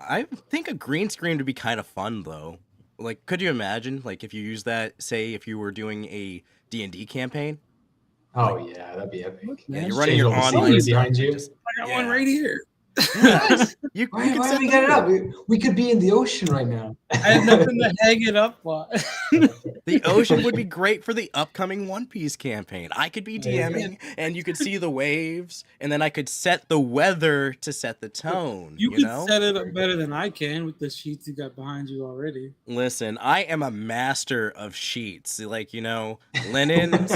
I think a green screen would be kind of fun though. Like, could you imagine, like, if you use that, say, if you were doing a D&D campaign? Oh Like, yeah, that'd be epic. yeah, Man, you're running Change your all the online scenery stuff behind and you. just I got one right here. yeah. you Why could don't set we the get it up? mood. We could be in the ocean right now. I have nothing to hang it up on. The ocean would be great for the upcoming One Piece campaign. I could be Yeah. DMing, and you could see the waves, and then I could set the weather to set the tone. You You could know? set it up better than I can with the sheets you got behind you already. Listen, I am a master of sheets. Like, linens,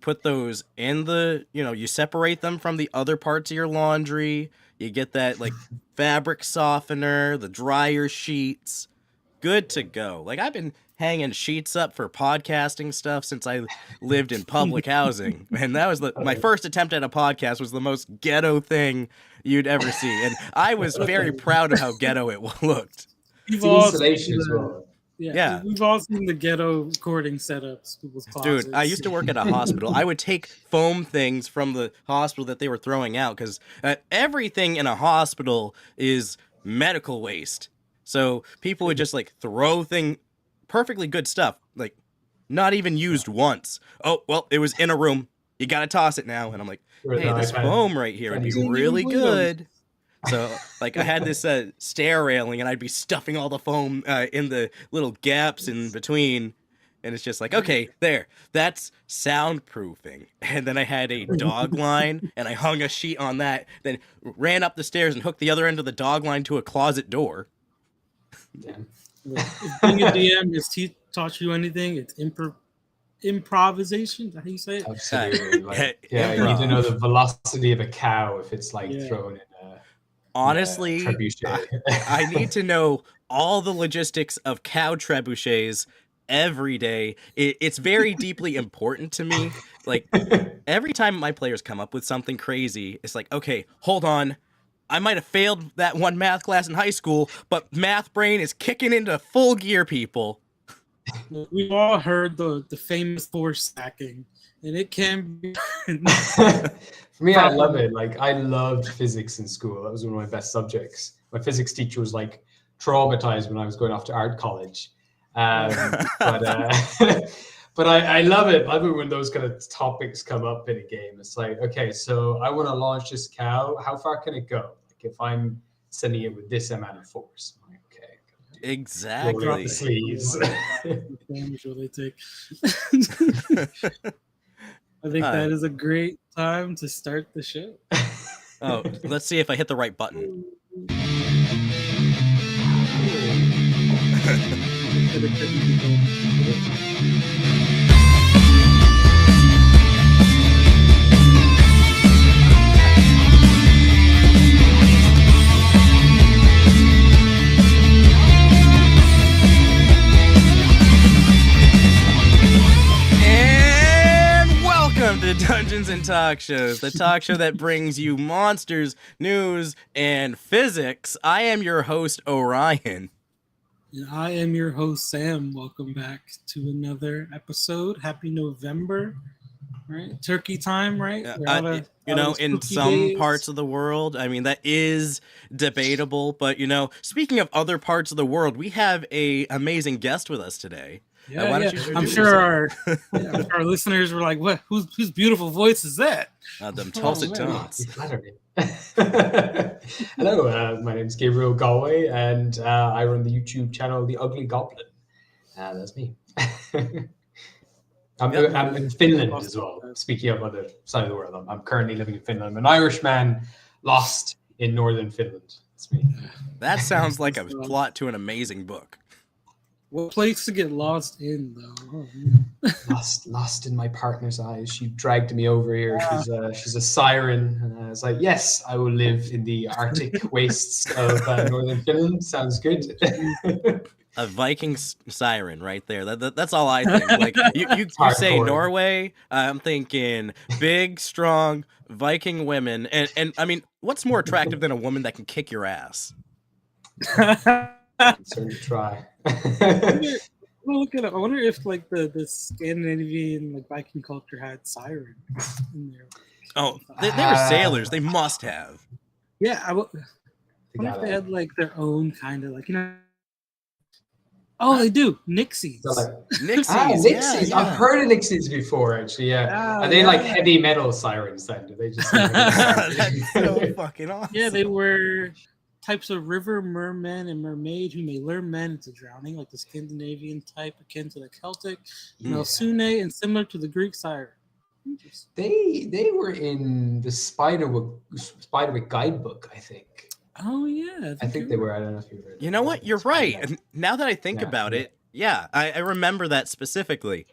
put those in you separate them from the other parts of your laundry. You get that, like, fabric softener, the dryer sheets. Good to go. Like, I've been hanging sheets up for podcasting stuff since I lived in public housing. And that was my first attempt at a podcast was the most ghetto thing you'd ever see. And I was very proud of how ghetto it looked. We've It's all installation seen as well. Yeah. We've all seen the ghetto recording setups, people's closets. Dude, I used to work at a hospital. I would take foam things from the hospital that they were throwing out because everything in a hospital is medical waste. So people would just like throw perfectly good stuff, like not even used once. Oh, well, it was in a room. You got to toss it now. And I'm like, hey, this foam right here would be really good. So, like, I had this stair railing, and I'd be stuffing all the foam in the little gaps in between. And it's just like, okay, there, that's soundproofing. And then I had a dog line, and I hung a sheet on that, then ran up the stairs and hooked the other end of the dog line to a closet door. Damn. If being a DM has taught you anything, it's improvisation. Is that how you say it? Absolutely. Like, Yeah, you need to know the velocity of a cow if it's like thrown in a honestly, trebuchet. I need to know all the logistics of cow trebuchets every day. It's very deeply important to me. Like, every time my players come up with something crazy, it's like, okay, hold on. I might have failed that one math class in high school, but math brain is kicking into full gear, people. We've all heard the famous force stacking, and it can be. For me, I love it. Like, I loved physics in school. That was one of my best subjects. My physics teacher was like traumatized when I was going off to art college. But I love it. I love it when those kind of topics come up in a game. It's like, okay, so I want to launch this cow. How far can it go? Like, if I'm sending it with this amount of force, I'm like, okay. Exactly. Drop the sleeves. Damage will they take? I think that is a great time to start the show. Oh, let's see if I hit the right button. Welcome to Dungeons and Talk Shows, the talk show that brings you monsters, news, and physics. I am your host, Orion. And I am your host, Sam. Welcome back to another episode. Happy November, right? Turkey time, right? In some parts of the world, I mean, that is debatable. But, speaking of other parts of the world, we have an amazing guest with us today. I'm sure our listeners were like, "What? Whose beautiful voice is that?" Them tulsa tones. Hello, my name is Gabriel Galway, and I run the YouTube channel The Ugly Goblin. That's me. I'm in Finland as well. Speaking of other side of the world, I'm currently living in Finland. I'm an Irishman lost in northern Finland. That's me. That sounds like a plot to an amazing book. What place to get lost in, though? Oh, lost in my partner's eyes. She dragged me over here. She's a siren, and I was like, yes, I will live in the Arctic wastes of northern Finland. Sounds good. A Viking siren, right there. That's all I think. Like you say Norway, I'm thinking big, strong Viking women, and I mean, what's more attractive than a woman that can kick your ass? Certainly try. I wonder if like the Scandinavian like Viking culture had sirens in there. Oh, they were sailors. They must have. Yeah, They What if got they it. had like their own kind of like, you know? Oh, they do. Nixies. So, like, Nixies, Nixies. yeah. I've heard of Nixies before, actually. Yeah, Ah, are they like yeah. heavy metal sirens? Then do they just? Sing heavy metal? That's so fucking awesome. Yeah, they were types of river mermen and mermaid who may lure men into drowning, like the Scandinavian type akin to the Celtic, Melsune, and similar to the Greek siren. Interesting. They were in the Spiderwick guidebook, I think. Oh yeah, I think they were. I don't know if you read. You know what? You're right. Yeah. Now that I think Yeah, about yeah. it, yeah, I remember that specifically.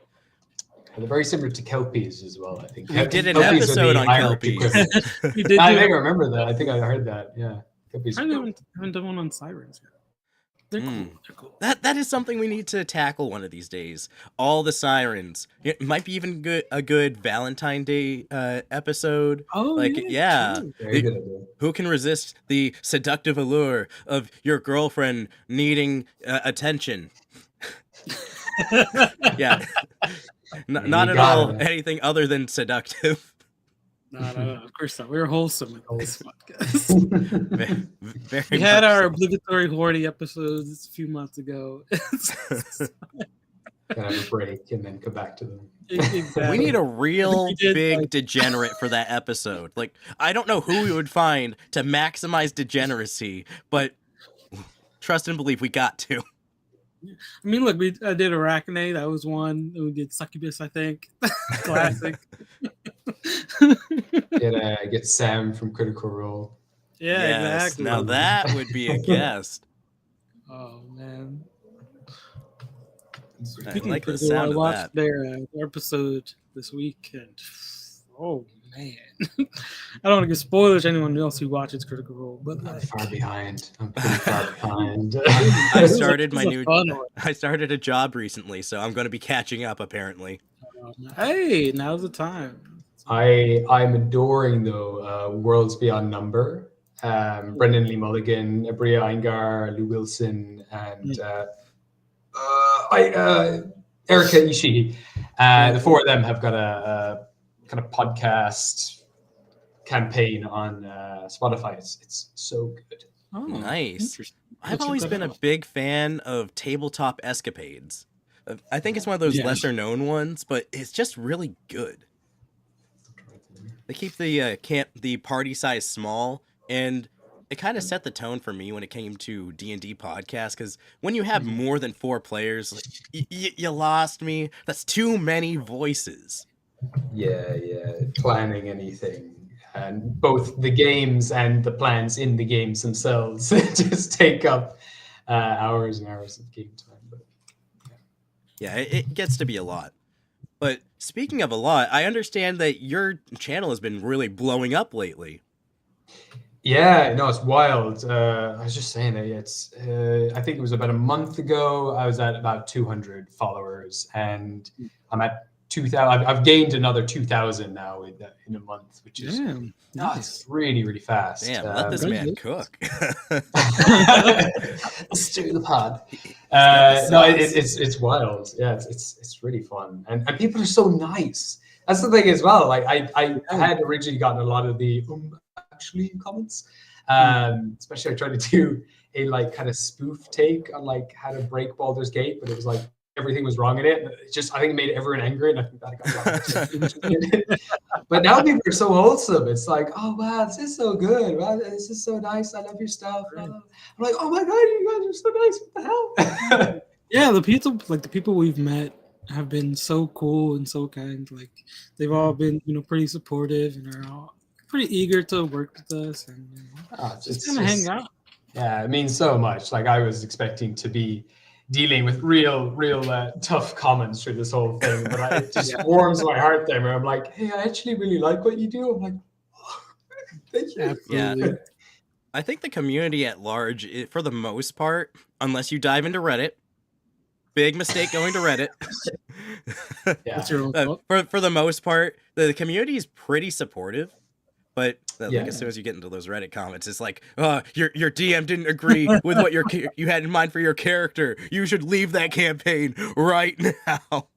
They're very similar to Kelpies as well, I think. We did an Kelpies are episode the on Irish Kelpies. equivalent. You did I do think I it. remember that. I think I heard that. Yeah. Kelpies. I haven't done one on sirens yet. They're cool. They're cool. That is something we need to tackle one of these days. All the sirens. It might be even a good Valentine Day episode. Oh like yeah. true. Very good idea. Who can resist the seductive allure of your girlfriend needing attention? Yeah. Not at all anything other than seductive. No. Of course not. We're wholesome in this podcast. Very We had much our so. obligatory horny episodes a few months ago. Can have a break and then come back to them. We need a real We did, big like- degenerate for that episode. Like, I don't know who we would find to maximize degeneracy, but trust and believe we got to. I mean, look, I did Arachne. That was one. We did Succubus, I think. Classic. Get Sam from Critical Role. Yeah, Yes, exactly. now that would be a guest. Oh man. I Speaking like the of Critical Role, sound I of watched that. their episode this week, and oh man, I don't want to give spoilers to anyone else who watches Critical Role, but I'm like, far behind. I'm pretty far behind. I started it my was a new. fun one. I started a job recently, so I'm going to be catching up. Apparently, Hey, now's the time. I'm adoring though Worlds Beyond Number. Brendan Lee Mulligan, Bria Iyengar, Lou Wilson, and Erica Ishii. The four of them have got a kind of podcast campaign on Spotify. It's so good. Oh, Nice. interesting. I've check always that been a out. big fan of Tabletop Escapades. I think it's one of those Yeah. lesser known ones, but it's just really good. They keep the party size small, and it kind of set the tone for me when it came to D&D podcasts, because when you have more than 4 players, like, you lost me. That's too many voices. Yeah, planning anything, and both the games and the plans in the games themselves just take up hours and hours of game time. But Yeah, it gets to be a lot. But speaking of a lot, I understand that your channel has been really blowing up lately. yeah, no, it's wild. I was just saying that it's. I think it was about a month ago. I was at about 200 followers, and I'm at 2,000. I've gained another 2,000 now in a month, which is Damn, it's really, really fast. Damn, let this man cook. Let's do the pod. got the No, sauce. it's wild. Yeah, it's really fun, and people are so nice. That's the thing as well. Like I had originally gotten a lot of the actually comments, especially I tried to do a like kind of spoof take on like how to break Baldur's Gate, but it was like everything was wrong in it. It just I think it made everyone angry, and I think that got But now people are so wholesome. It's like, oh wow, this is so good. Wow, this is so nice. I love your stuff. I'm like, oh my god, you guys are so nice. What the hell? Yeah, the people we've met have been so cool and so kind. Like they've all been, pretty supportive and are all pretty eager to work with us and just kind of hang out. Yeah, it means so much. Like I was expecting to be dealing with real tough comments through this whole thing, but it just warms my heart there. Where I'm like, hey, I actually really like what you do. I'm like, oh, thank you. Absolutely. Yeah. I think the community at large, for the most part, unless you dive into Reddit, big mistake going to Reddit. Yeah. What's your own fault? For the most part, the community is pretty supportive. But like Yeah. as soon as you get into those Reddit comments, it's like, your DM didn't agree with what you had in mind for your character. You should leave that campaign right now.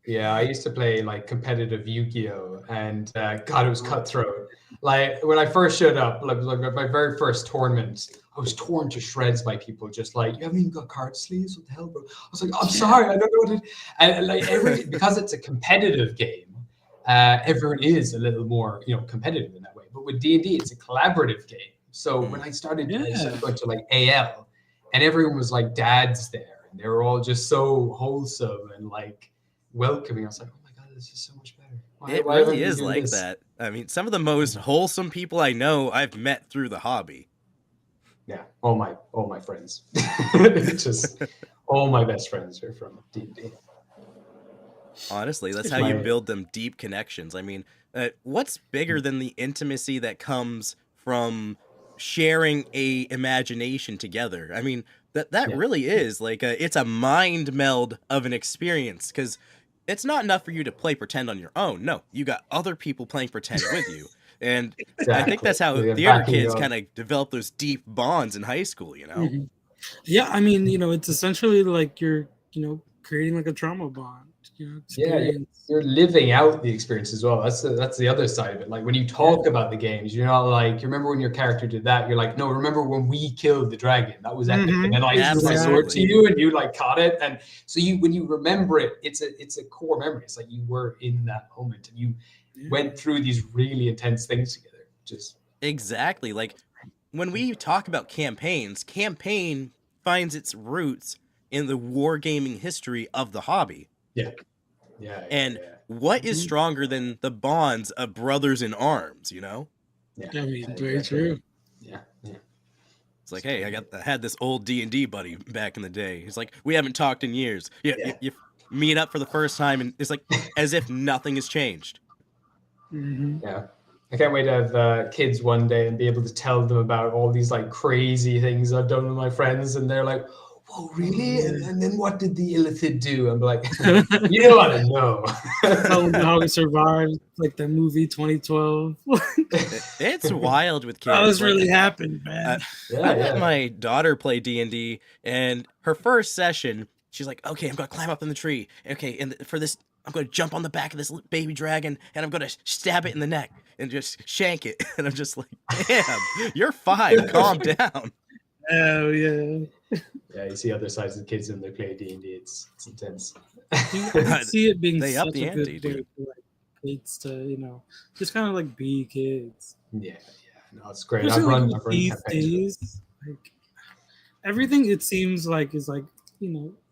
Yeah, I used to play like competitive Yu-Gi-Oh, and God, it was cutthroat. Like when I first showed up, like my very first tournament, I was torn to shreds by people. Just like, you haven't even got card sleeves. What the hell, bro? I was like, I'm sorry, I don't know what it. And like because it's a competitive game, everyone is a little more competitive in that way. But with D&D, it's a collaborative game. So when I started going to like AL, and everyone was like dads there, and they were all just so wholesome and like welcoming. I was like, oh my God, this is so much better. It why really haven't we is doing like this? that. I mean, some of the most wholesome people I know I've met through the hobby. Yeah, all my friends, just all my best friends are from D&D. Honestly, that's how you build them deep connections. I mean, what's bigger than the intimacy that comes from sharing a imagination together? I mean, that really is like it's a mind meld of an experience, because it's not enough for you to play pretend on your own. No, you got other people playing pretend with you. And I think that's how theater kids kind of develop those deep bonds in high school, you know? Mm-hmm. Yeah, I mean, it's essentially like you're, creating like a trauma bond. Experience. Yeah, you're living out the experience as well. That's the other side of it. Like when you talk about the games, you're not like, you remember when your character did that? You're like, no, remember when we killed the dragon? That was epic. And then I threw my sword to you, and you like caught it. And so when you remember it, it's a core memory. It's like you were in that moment, and you went through these really intense things together. Just exactly. Like when we talk about campaign finds its roots in the wargaming history of the hobby. And what is stronger than the bonds of brothers in arms, Yeah, I mean, very true. Yeah. It's like, hey, I had this old D&D buddy back in the day. He's like, we haven't talked in years. You meet up for the first time, and it's like as if nothing has changed. Mm-hmm. Yeah. I can't wait to have kids one day and be able to tell them about all these like crazy things I've done with my friends, and they're like, "Whoa, really?" And then what did the illithid do? I'm like, you don't want to know. How we survived like the movie 2012. It's wild with kids. Oh, this really happened, man. I let my daughter play D&D, and her first session, she's like, "Okay, I'm gonna climb up in the tree. Okay, and for this, I'm gonna jump on the back of this baby dragon, and I'm gonna stab it in the neck and just shank it." And I'm just like, "Damn, you're 5. Calm down." Oh yeah. Yeah, you see other sides of the kids when they play D&D. It's intense. I can see it being they up such the a good ante, way dude. for like kids to just kind of like be kids. Yeah. No, it's great. Especially I've like run these days, like everything it seems like is like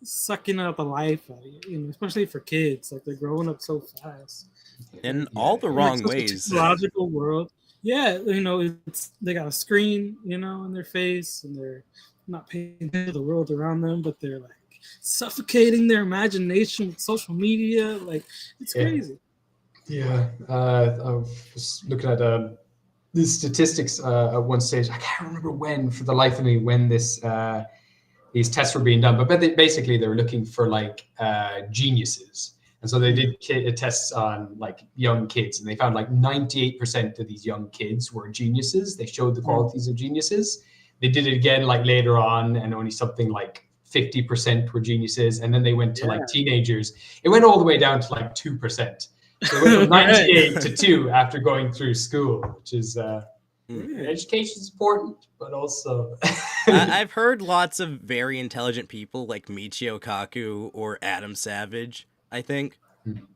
sucking out the life out of you. Especially for kids, like they're growing up so fast in all the wrong ways. Logical world. Yeah, they got a screen, in their face, and they're not paying attention to the world around them, but they're like suffocating their imagination with social media. Like it's crazy. Yeah, I was looking at the statistics at one stage. I can't remember when, for the life of me, when these tests were being done. But basically, they were looking for like geniuses. And so they did tests on like young kids, and they found like 98% of these young kids were geniuses. They showed the qualities of geniuses. They did it again like later on, and only something like 50% were geniuses. And then they went to like teenagers. It went all the way down to like 2%. So it went from 98 to 2 after going through school, which is education is important, but also I've heard lots of very intelligent people like Michio Kaku or Adam Savage, I think,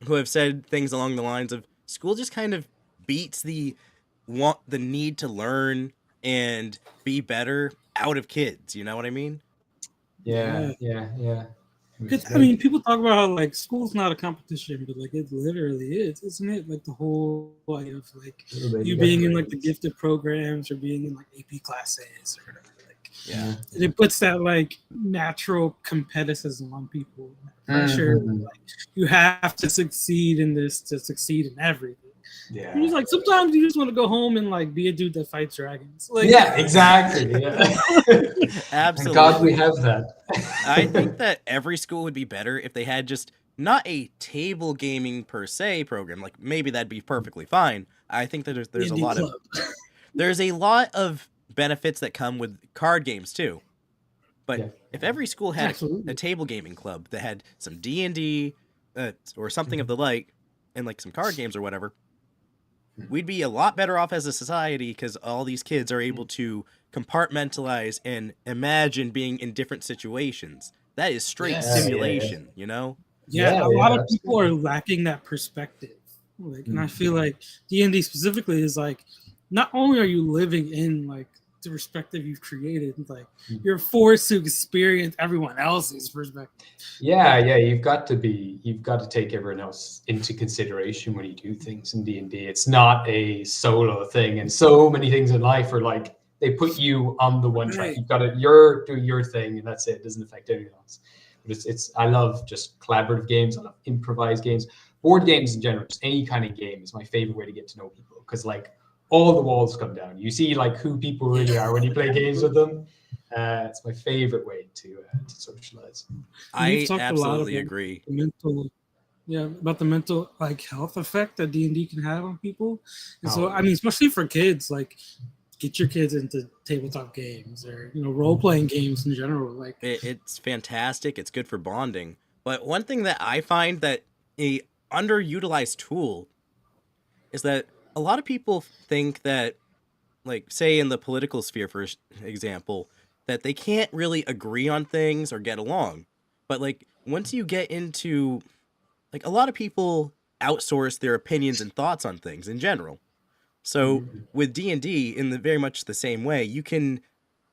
who have said things along the lines of school just kind of beats the need to learn and be better out of kids. You know what I mean? Yeah. I mean, people talk about how like school's not a competition, but like it literally is, isn't it? Like the whole idea of like you being in like the gifted programs or being in like AP classes or whatever. And it puts that like natural competitism on people. Pressure, like you have to succeed in this to succeed in everything. Yeah. And like sometimes you just want to go home and like be a dude that fights dragons. Like exactly. Yeah. Absolutely. Thank God we have that. I think that every school would be better if they had just not a table gaming per se program. Like maybe that'd be perfectly fine. I think that there's a lot of benefits that come with card games too. But if every school had a table gaming club that had some D&D, or something of the like, and like some card games or whatever, we'd be a lot better off as a society because all these kids are able to compartmentalize and imagine being in different situations. That is straight simulation, you know? Yeah, a lot of people are lacking that perspective. Like, and I feel like D&D specifically is like, not only are you living in like the perspective you've created, like you're forced to experience everyone else's perspective. You've got to take everyone else into consideration when you do things in D&D. It's not a solo thing, and so many things in life are like they put you on the one track. You're doing your thing, and that's it. It doesn't affect anyone else. But it's I love just collaborative games. I love improvised games, board games in general. Just any kind of game is my favorite way to get to know people, because like all the walls come down. You see like who people really are when you play games with them. It's my favorite way to socialize. I absolutely agree. About the mental like health effect that D&D can have on people. And so I mean, especially for kids, like get your kids into tabletop games or role-playing games in general. Like it's fantastic. It's good for bonding. But one thing that I find that a underutilized tool is that a lot of people think that, like, say in the political sphere, for example, that they can't really agree on things or get along. But, like, once you get into, like, a lot of people outsource their opinions and thoughts on things in general. So with D&D, in very much the same way, you can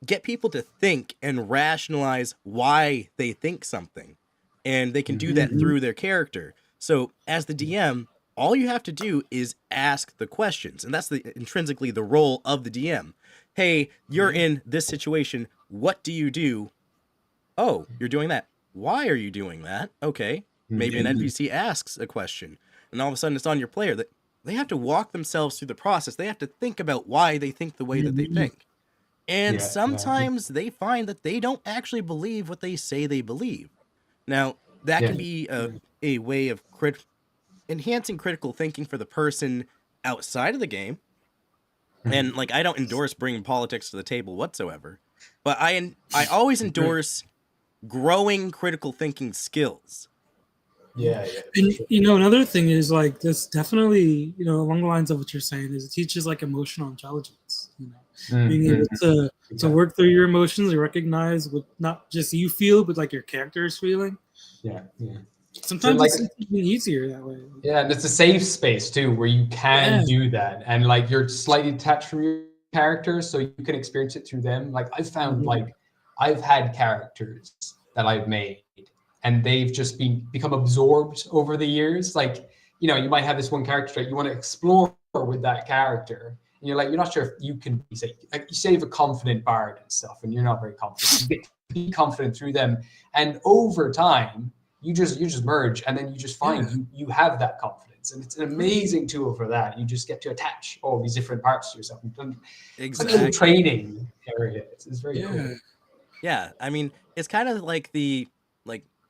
get people to think and rationalize why they think something. And they can do that through their character. So as the DM, all you have to do is ask the questions, and that's intrinsically the role of the DM. Hey, you're in this situation. What do you do? Oh, you're doing that. Why are you doing that? Okay. Maybe an NPC asks a question, and all of a sudden it's on your player that they have to walk themselves through the process. They have to think about why they think the way that they think. And sometimes they find that they don't actually believe what they say they believe. Now, that can be a way of enhancing critical thinking for the person outside of the game. And like, I don't endorse bringing politics to the table whatsoever, but I always endorse growing critical thinking skills. And another thing is like this definitely along the lines of what you're saying is it teaches like emotional intelligence. Being able to work through your emotions and recognize what not just you feel but like your character is feeling. Sometimes it's even easier that way. Yeah, and it's a safe space too, where you can do that, and like you're slightly detached from your character, so you can experience it through them. Like I've found, like I've had characters that I've made, and they've just become absorbed over the years. Like you might have this one character that you want to explore with that character, and you're like you're not sure if you can be like you say you have a confident bard and stuff, and you're not very confident. You get to be confident through them, and over time. You just merge, and then you just find you have that confidence, and it's an amazing tool for that. You just get to attach all these different parts to yourself. It's like a little training area. It's very cool. Yeah, I mean, it's kind of like the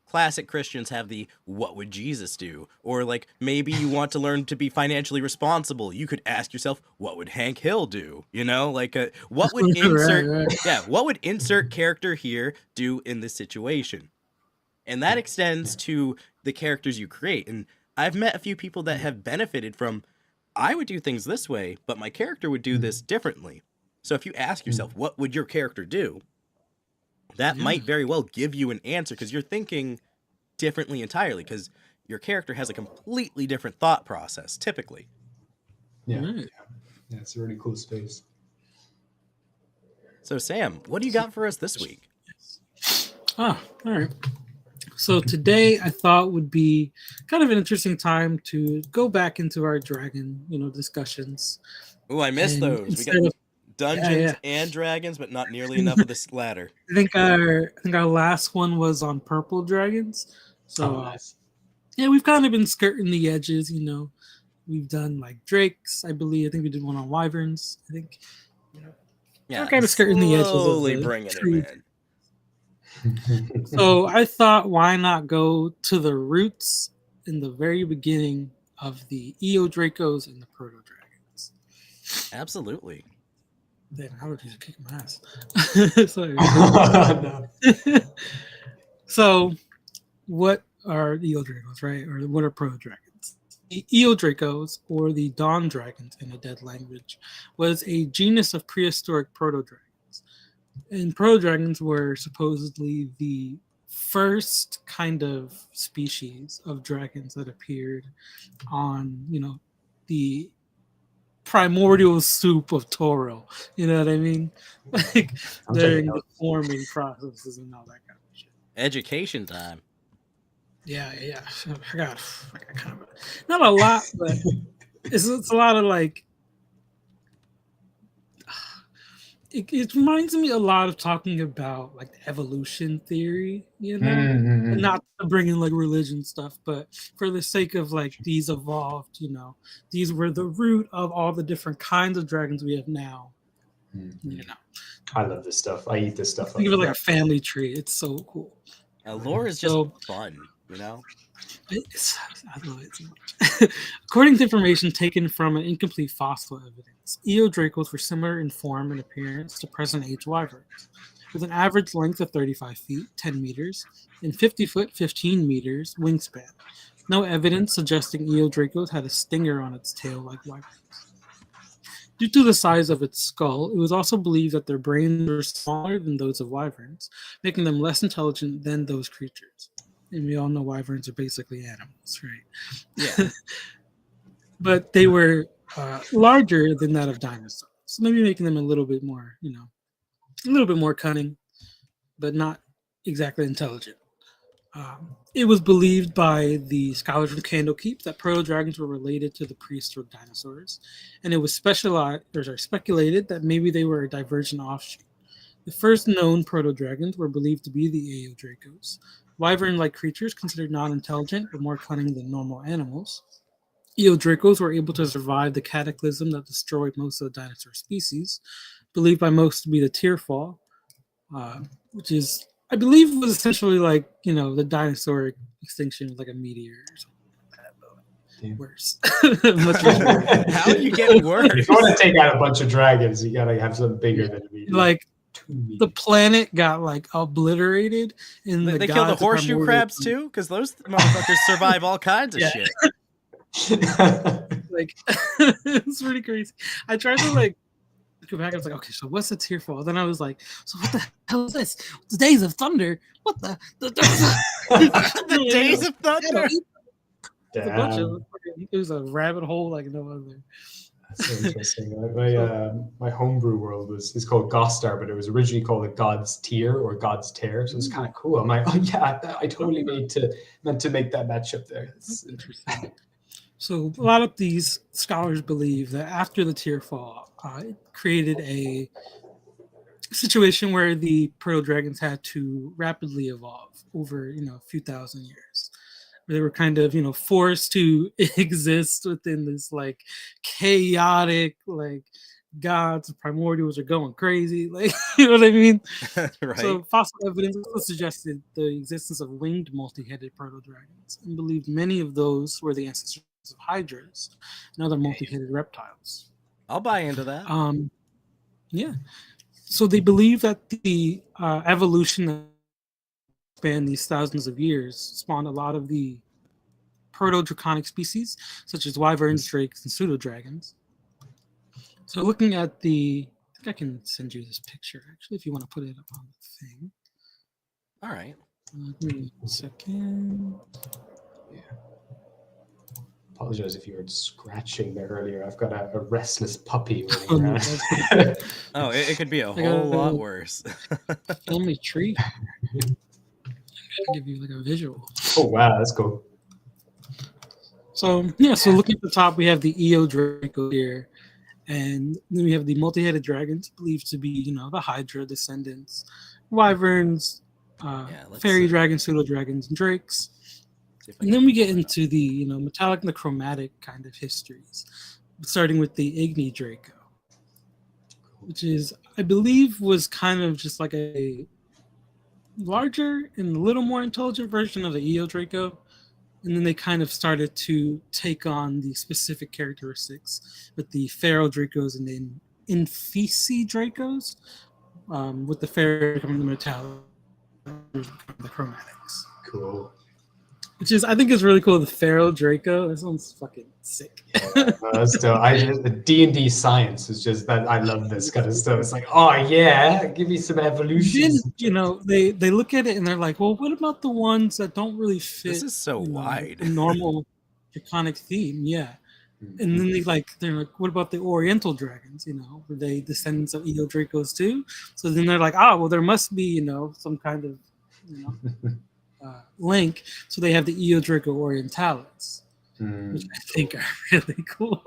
classic Christians have the "What would Jesus do?" Or like maybe you want to learn to be financially responsible. You could ask yourself, "What would Hank Hill do?" Like what would insert what would insert character here do in this situation? And that extends to the characters you create. And I've met a few people that have benefited from, I would do things this way, but my character would do this differently. So if you ask yourself, what would your character do? That might very well give you an answer because you're thinking differently entirely because your character has a completely different thought process, typically. Yeah, it's a really cool space. So Sam, what do you got for us this week? All right. So today I thought would be kind of an interesting time to go back into our dragon, discussions. Oh, I missed those. We got Dungeons and Dragons, but not nearly enough of this latter. I think our last one was on purple dragons. So nice. We've kind of been skirting the edges, We've done like drakes, I believe. I think we did one on wyverns. I think. We're kind of skirting the edges. Slowly bringing it in. So I thought, why not go to the roots in the very beginning of the Eo Dracos and the Proto Dragons? Absolutely. Damn, allergies are kicking my ass. So what are Eel Dracos, right? Or what are proto dragons? The Eel Dracos, or the Dawn Dragons in a dead language, was a genus of prehistoric proto dragons. And proto dragons were supposedly the first kind of species of dragons that appeared on, the primordial soup of Toro. You know what I mean? Like during the forming processes and all that kind of shit. Education time. Yeah. I got kind of not a lot, but it's a lot of like. It reminds me a lot of talking about like the evolution theory, and not to bring in like religion stuff, but for the sake of like these evolved, these were the root of all the different kinds of dragons we have now. I love this stuff. I eat this stuff. Think of it like a family tree. It's so cool. Lore is just fun, I love it so much. According to information taken from an incomplete fossil evidence, Eo Dracos were similar in form and appearance to present-age wyverns, with an average length of 35 feet, 10 meters, and 50-foot, 15 meters wingspan. No evidence suggesting Eo Dracos had a stinger on its tail like wyverns. Due to the size of its skull, it was also believed that their brains were smaller than those of wyverns, making them less intelligent than those creatures. And we all know wyverns are basically animals, right? Yeah. But they were larger than that of dinosaurs, so maybe making them a little bit more, a little bit more cunning, but not exactly intelligent. It was believed by the scholars from Candlekeep that proto dragons were related to the prehistoric dinosaurs, and it was speculated that maybe they were a divergent offshoot. The first known proto dragons were believed to be the Eo Dracos, wyvern-like creatures considered non-intelligent but more cunning than normal animals. Eo Dracos were able to survive the cataclysm that destroyed most of the dinosaur species, believed by most to be the Tearfall, which is, I believe, was essentially like, the dinosaur extinction with like a meteor or something like that, but worse. Much worse. How do you get worse? If you want to take out a bunch of dragons, you gotta have something bigger than a meteor. Like, the planet got like obliterated, and they kill the horseshoe crabs too, because those motherfuckers survive all kinds of shit. Like, it's pretty crazy. I tried to like go back. I was like, okay, so what's the Tearfall? Then I was like, so what the hell is this? The Days of Thunder? What the the Days of Thunder? It was a rabbit hole like no other. That's so interesting. My homebrew world is called Gostar, but it was originally called a God's Tear or God's Tear, so it's kind of cool. I'm like, oh yeah, I totally meant to make that matchup there. That's interesting. So a lot of these scholars believe that after the Tearfall, it created a situation where the proto dragons had to rapidly evolve over a few thousand years. They were kind of forced to exist within this like chaotic, like gods, primordials are going crazy, like you know what I mean. Right. So fossil evidence also suggested the existence of winged multi-headed proto dragons, and believed many of those were the ancestors of hydras and other multi-headed reptiles. I'll buy into that. Yeah. So they believe that the evolution that spanned these thousands of years spawned a lot of the proto-draconic species, such as wyverns, drakes, and pseudo-dragons. So looking at I think I can send you this picture, actually, if you want to put it up on the thing. All right. Give me a second. Yeah. Apologize if you were scratching there earlier. I've got a restless puppy running around. It could be a whole lot worse. Family tree. I'll give you like a visual. Oh wow, that's cool. So looking at the top, we have the Eo Draco here, and then we have the multi-headed dragons, believed to be the Hydra descendants, wyverns, fairy dragons, pseudo dragons, and drakes. And then we get into the metallic and the chromatic kind of histories, starting with the Igni Draco, which is, I believe, was kind of just like a larger and a little more intelligent version of the Eo Draco. And then they kind of started to take on the specific characteristics with the Feral Dracos and then Infisi Dracos, with the Feral becoming the metallic, the chromatics. Cool. Which is, I think, is really cool. The Pharaoh Draco. This one's fucking sick. That's dope. The D&D science is just that. I love this kind of stuff. It's like, oh yeah, give me some evolution. Then, they look at it and they're like, well, what about the ones that don't really fit? This is so wide. A normal draconic theme, yeah. And then they're like, what about the Oriental dragons? Were they descendants of Eo Dracos too? So then they're like, well, there must be, some kind of, link. So they have the Eo Draco Orientalis, which I think are really cool.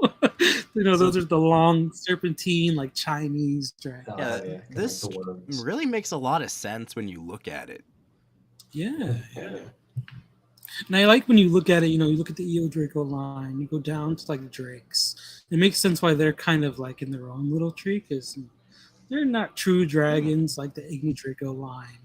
Those are the long serpentine, like Chinese dragons. Yeah, this really makes a lot of sense when you look at it. Yeah. And I like when you look at it, you look at the Eo Draco line, you go down to like the Drakes. It makes sense why they're kind of like in their own little tree, because they're not true dragons like the Igni Draco line.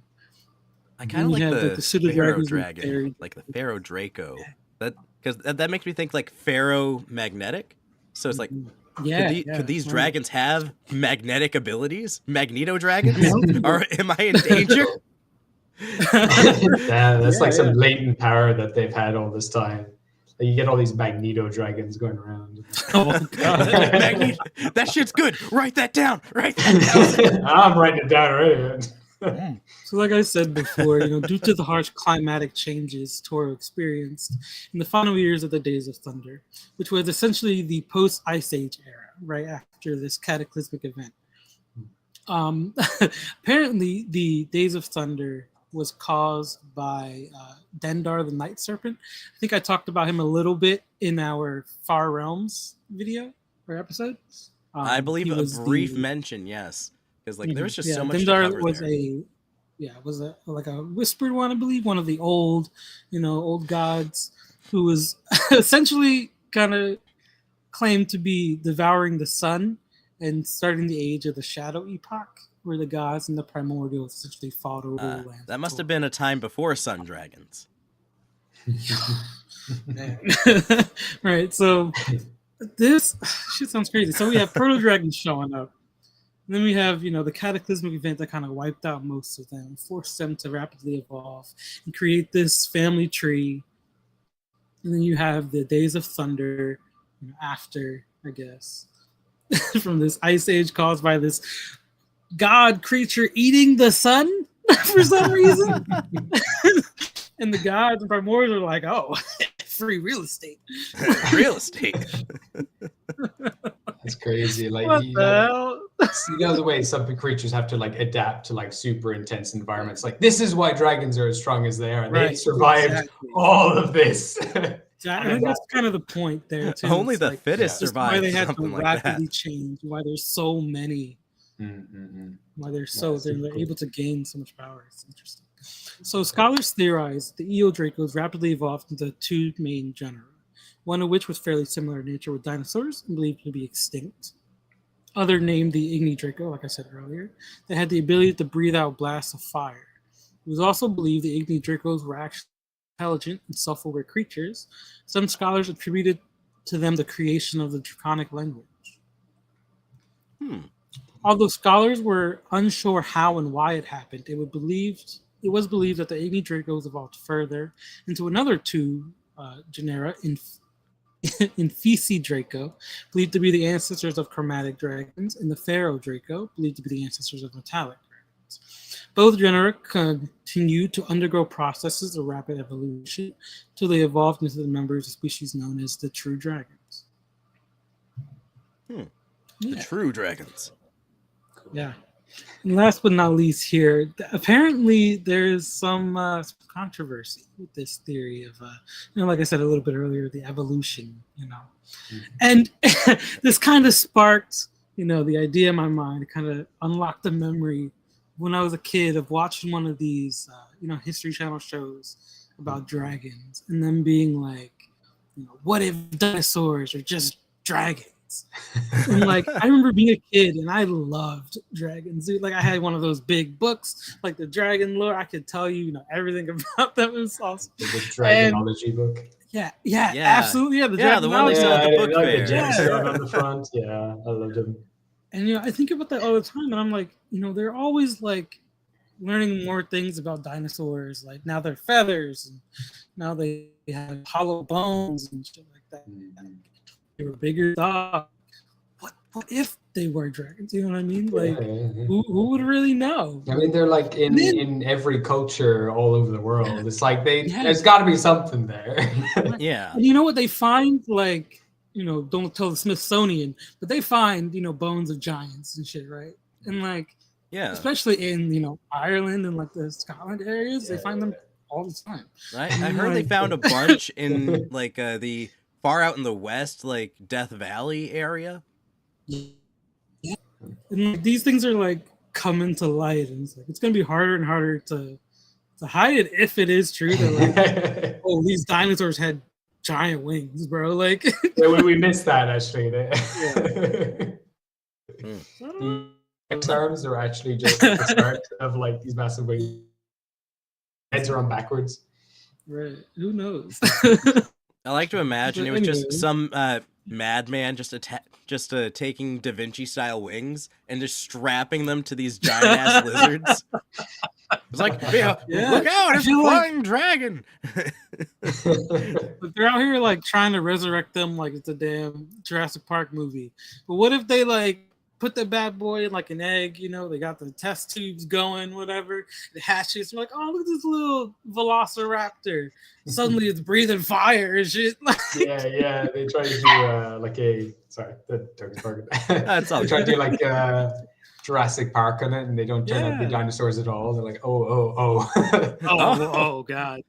I kind of like the Pharaoh dragon, like the Pharaoh Draco. Because that makes me think like Pharaoh magnetic. So it's like, could these dragons have magnetic abilities? Magneto dragons? Or am I in danger? That's like some latent power that they've had all this time. Like you get all these Magneto dragons going around. Oh God. That shit's good. Write that down. I'm writing it down already. So like I said before, due to the harsh climatic changes Toro experienced in the final years of the Days of Thunder, which was essentially the post-Ice Age era, right after this cataclysmic event. Apparently, the Days of Thunder was caused by Dendar the Night Serpent. I think I talked about him a little bit in our Far Realms video or episode. I believe a brief mention, yes. Because there was just so much Dendar to cover was there. was like a whispered one, I believe, one of the old gods who was essentially kind of claimed to be devouring the sun and starting the age of the Shadow Epoch, where the gods and the primordials essentially fought over the land. That must have been a time before sun dragons. Right, so this shit sounds crazy. So we have proto dragons showing up. And then we have, the cataclysmic event that kind of wiped out most of them, forced them to rapidly evolve and create this family tree. And then you have the Days of Thunder after, I guess, from this ice age caused by this god creature eating the sun for some reason. And the gods and primordials are like, oh, free real estate. Real estate. That's crazy. Like what the hell? The way some creatures have to like adapt to like super intense environments. Like this is why dragons are as strong as they are. Right, They survived all of this. I think that's kind of the point there too. Only the fittest survive. Why they had to like rapidly that. change. Why there's so many. Why they're able to gain so much power. It's interesting. So scholars theorize the Eo Dracos rapidly evolved into two main genera, one of which was fairly similar in nature with dinosaurs and believed to be extinct. Other named the Igni Draco, like I said earlier, that had the ability to breathe out blasts of fire. It was also believed the Igni Dracos were actually intelligent and self-aware creatures. Some scholars attributed to them the creation of the Draconic language. Although scholars were unsure how and why it happened, it was believed that the Igni Dracos evolved further into another two genera, Infisi Draco, believed to be the ancestors of chromatic dragons, and the Pharaoh Draco, believed to be the ancestors of metallic dragons. Both genera continued to undergo processes of rapid evolution until they evolved into the members of species known as the true dragons. The true dragons. Yeah. And last but not least here, apparently there's some controversy with this theory of, like I said a little bit earlier, the evolution, And this kind of sparked, the idea in my mind, kind of unlocked the memory when I was a kid of watching one of these, History Channel shows about dragons and them being like, what if dinosaurs are just dragons? And I remember being a kid and I loved dragons. Dude, I had one of those big books, like the dragon lore. I could tell you, everything about them. It was awesome. The Dragonology book. Yeah, absolutely. Yeah, the one they sell at the book fair. The gemstone on the front. Yeah, I loved them. And I think about that all the time, and I'm like, they're always learning more things about dinosaurs. Like now they're feathers, and now they have hollow bones and shit like that. They were bigger dogs. What if they were dragons? You know what I mean? Like, who would really know? I mean, they're like in every culture all over the world. It's like there's got to be something there. Yeah. And you know what they find? Like, don't tell the Smithsonian, but they find bones of giants and shit, right? And like, especially in Ireland and like the Scotland areas, they find them all the time. Right. I heard they found a bunch in like the far out in the west, like Death Valley area. Yeah. And like, these things are like coming to light, and it's gonna be harder and harder to hide it if it is true that like these dinosaurs had giant wings, bro. Like we missed that actually. Arms are actually just the start of like these massive wings. Heads are on backwards. Right. Who knows? I like to imagine it was just some madman just taking Da Vinci style wings and just strapping them to these giant ass lizards. It's like, look out, it's a flying dragon. But they're out here like trying to resurrect them like it's a damn Jurassic Park movie. But what if they like put the bad boy in like an egg, they got the test tubes going, whatever. It hatches. We're like, oh, look at this little velociraptor. Suddenly it's breathing fire and shit. Yeah. They try to do the turkey's barking. That's all. They try to do like Jurassic Park on it, and they don't turn out the dinosaurs at all. They're like, oh god.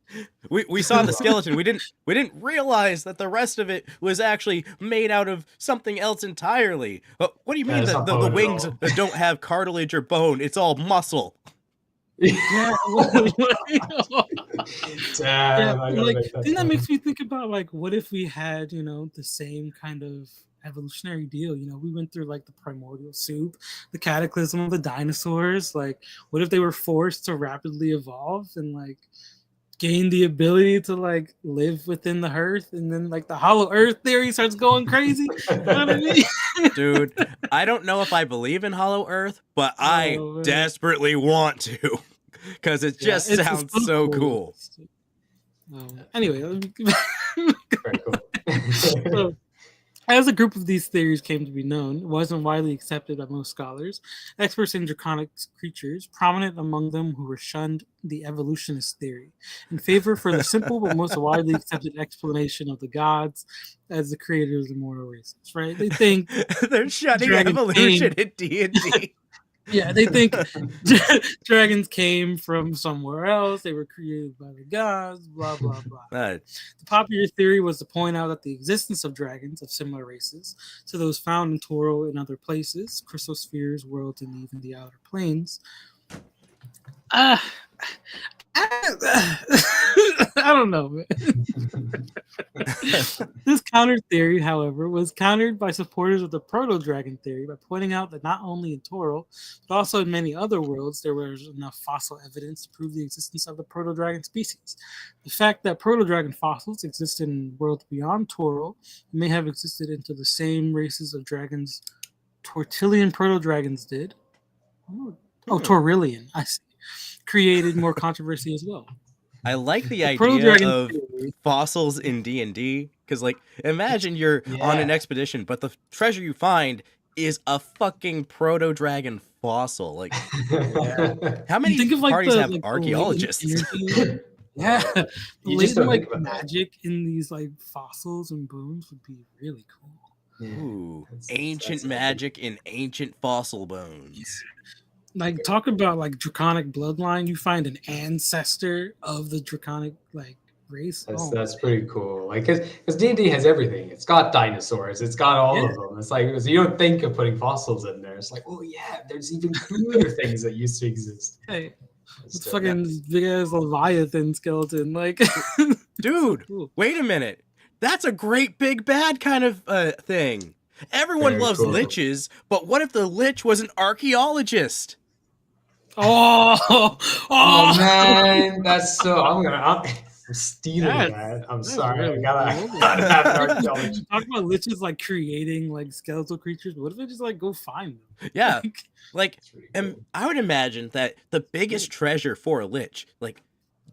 We saw the skeleton. We didn't realize that the rest of it was actually made out of something else entirely. What do you mean that the wings don't have cartilage or bone? It's all muscle. That makes me think about like, what if we had the same kind of evolutionary deal? We went through like the primordial soup, the cataclysm of the dinosaurs. Like, what if they were forced to rapidly evolve and like gain the ability to like live within the earth, and then like the hollow earth theory starts going crazy? You know what I mean? Dude, I don't know if I believe in hollow earth, but I desperately want to, because it just sounds so cool. Anyway, very cool. As a group of these theories came to be known, it wasn't widely accepted by most scholars. Experts in draconic creatures, prominent among them who were shunned the evolutionist theory, in favor for the simple but most widely accepted explanation of the gods as the creators of mortal races. Right? They think they're shunning evolution in D&D. Yeah, they think dragons came from somewhere else. They were created by the gods, blah, blah, blah. The popular theory was to point out that the existence of dragons of similar races to those found in Toro and other places, crystal-spheres, worlds, and even the outer planes. I don't know, man. This counter theory, however, was countered by supporters of the proto-dragon theory by pointing out that not only in Toro, but also in many other worlds, there was enough fossil evidence to prove the existence of the proto-dragon species. The fact that proto-dragon fossils existed in worlds beyond Toro may have existed into the same races of dragons Tortillian proto-dragons did. Torillian, I see. Created more controversy as well. I like the idea of fossils in D&D, because like, imagine you're on an expedition, but the treasure you find is a fucking proto-dragon fossil. Like, how many parties have archaeologists? Yeah, like magic in these like fossils and bones would be really cool. Ooh, ancient magic in ancient fossil bones. Like, talk about like draconic bloodline. You find an ancestor of the draconic like race. That's pretty cool. Like, because D&D has everything. It's got dinosaurs. It's got all of them. It's like, you don't think of putting fossils in there. It's like, oh yeah, there's even cooler things that used to exist. Hey, it's fucking big ass Leviathan skeleton. Like, dude, wait a minute. That's a great big bad kind of thing. Everyone loves liches, but what if the lich was an archaeologist? Oh man, that's so. I'm stealing that. I'm sorry. Really I cool. gotta have an archaeology. Talk about liches like creating like skeletal creatures. What if they just like go find them? Yeah, like, Really and cool. I would imagine that the biggest treasure for a lich, like,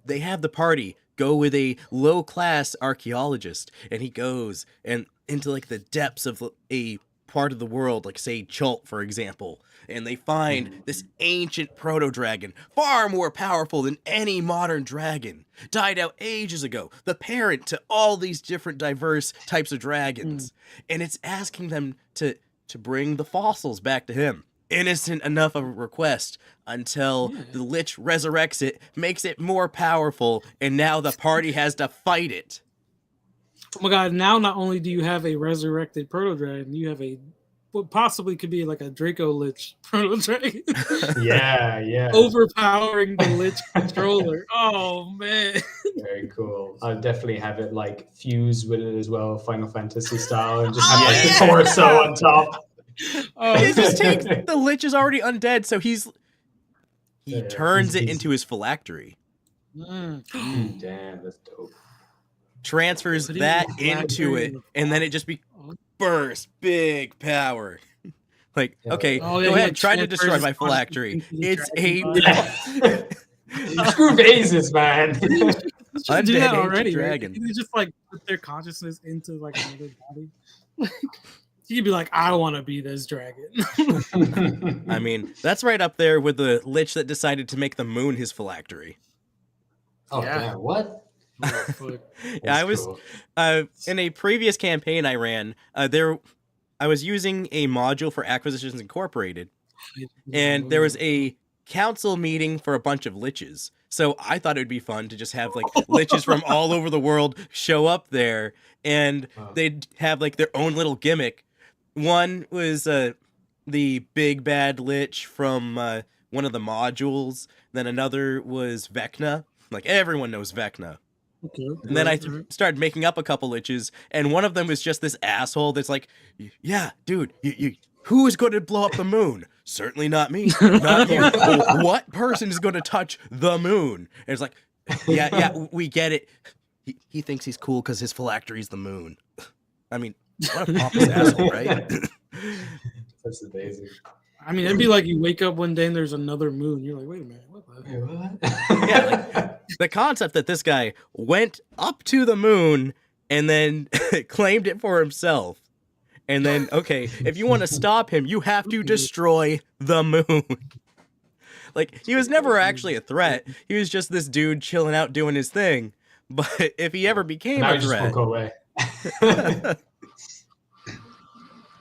they have the party go with a low-class archaeologist, and he goes and into like the depths of a part of the world, like say Chult, for example, and they find this ancient proto-dragon, far more powerful than any modern dragon, died out ages ago, the parent to all these different diverse types of dragons, and it's asking them to bring the fossils back to him. Innocent enough of a request until the lich resurrects it, makes it more powerful, and now the party has to fight it. Oh my god, now not only do you have a resurrected proto-dragon, you have a what possibly could be like a Draco Lich proto-dragon. Yeah. Overpowering the Lich controller. Oh man. Very cool. I'll definitely have it like fuse with it as well, Final Fantasy style, and just have like the torso on top. It just takes the lich is already undead, so he turns it into his phylactery. Damn, that's dope. Transfers that into it, and then it just bursts big power. Like, okay, go ahead, try to destroy my phylactery. It's a screw bases, man. Just do that already, dragon. Right? You just like put their consciousness into like another body. You'd be like, I want to be this dragon. I mean, that's right up there with the lich that decided to make the moon his phylactery. Oh, yeah. What? I was cool. In a previous campaign I ran. I was using a module for Acquisitions Incorporated, and there was a council meeting for a bunch of liches. So I thought it would be fun to just have like liches from all over the world show up there, and they'd have like their own little gimmick. One was the big bad lich from one of the modules. Then another was Vecna. Like everyone knows Vecna. Okay, and then I started making up a couple liches, and one of them was just this asshole that's like, yeah, dude, who is going to blow up the moon? Certainly not me. Not you. What person is going to touch the moon? And it's like, yeah, we get it. He thinks he's cool because his phylactery's the moon. I mean, what a pompous asshole, right? That's amazing. I mean, it'd be like you wake up one day and there's another moon. You're like, wait a minute, what the? Yeah, like, the concept that this guy went up to the moon and then claimed it for himself. And then, okay, if you want to stop him, you have to destroy the moon. Like, he was never actually a threat. He was just this dude chilling out doing his thing. But if he ever became a threat... Just won't go away.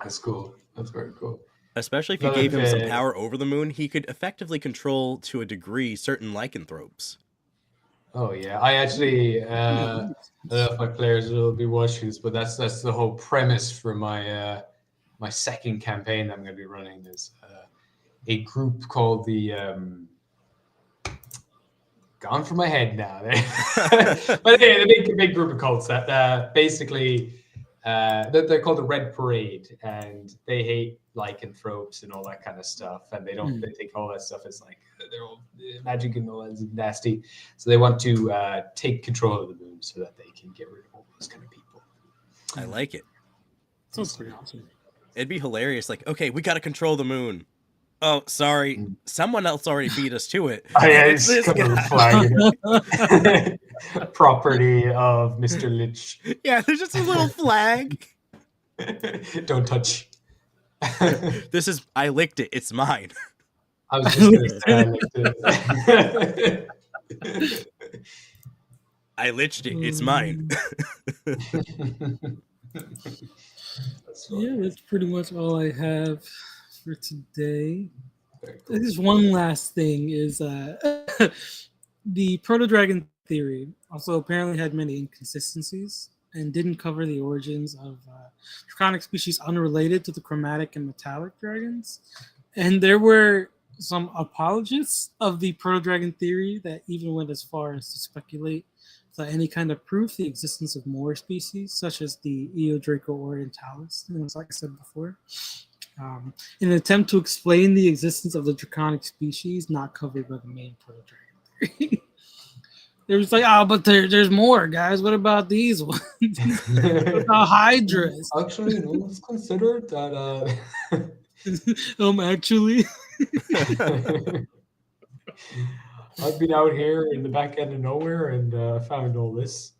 That's cool. That's very cool. Especially if you gave him some power over the moon, he could effectively control, to a degree, certain lycanthropes. Oh, yeah. I actually... I don't know if my players will be watching this, but that's the whole premise for my my second campaign that I'm going to be running. Is a group called the... gone from my head now. But yeah, the big group of cults that basically... they're called the Red Parade, and they hate lycanthropes and all that kind of stuff, and they think all that stuff is like they're all magic and all that's nasty. So they want to take control of the moon so that they can get rid of all those kind of people. I like it. Sounds pretty awesome. It'd be hilarious. Like, okay, we got to control the moon. Oh, sorry. Someone else already beat us to it. It's this flag. Property of Mr. Lich. Yeah, there's just a little flag. Don't touch. I licked it. It's mine. I was just going to say I licked it. I liched it. It's mine. Yeah, that's pretty much all I have for today. Cool. There's one last thing is the proto-dragon theory also apparently had many inconsistencies and didn't cover the origins of draconic species unrelated to the chromatic and metallic dragons. And there were some apologists of the proto-dragon theory that even went as far as to speculate without any kind of proof the existence of more species, such as the Eodraco orientalis, like I said before. In an attempt to explain the existence of the draconic species not covered by the main proto-dragon theory. They was like, oh, but there's more, guys. What about these ones? What about Hydras? Actually, no one's considered that. Actually. I've been out here in the back end of nowhere and found all this.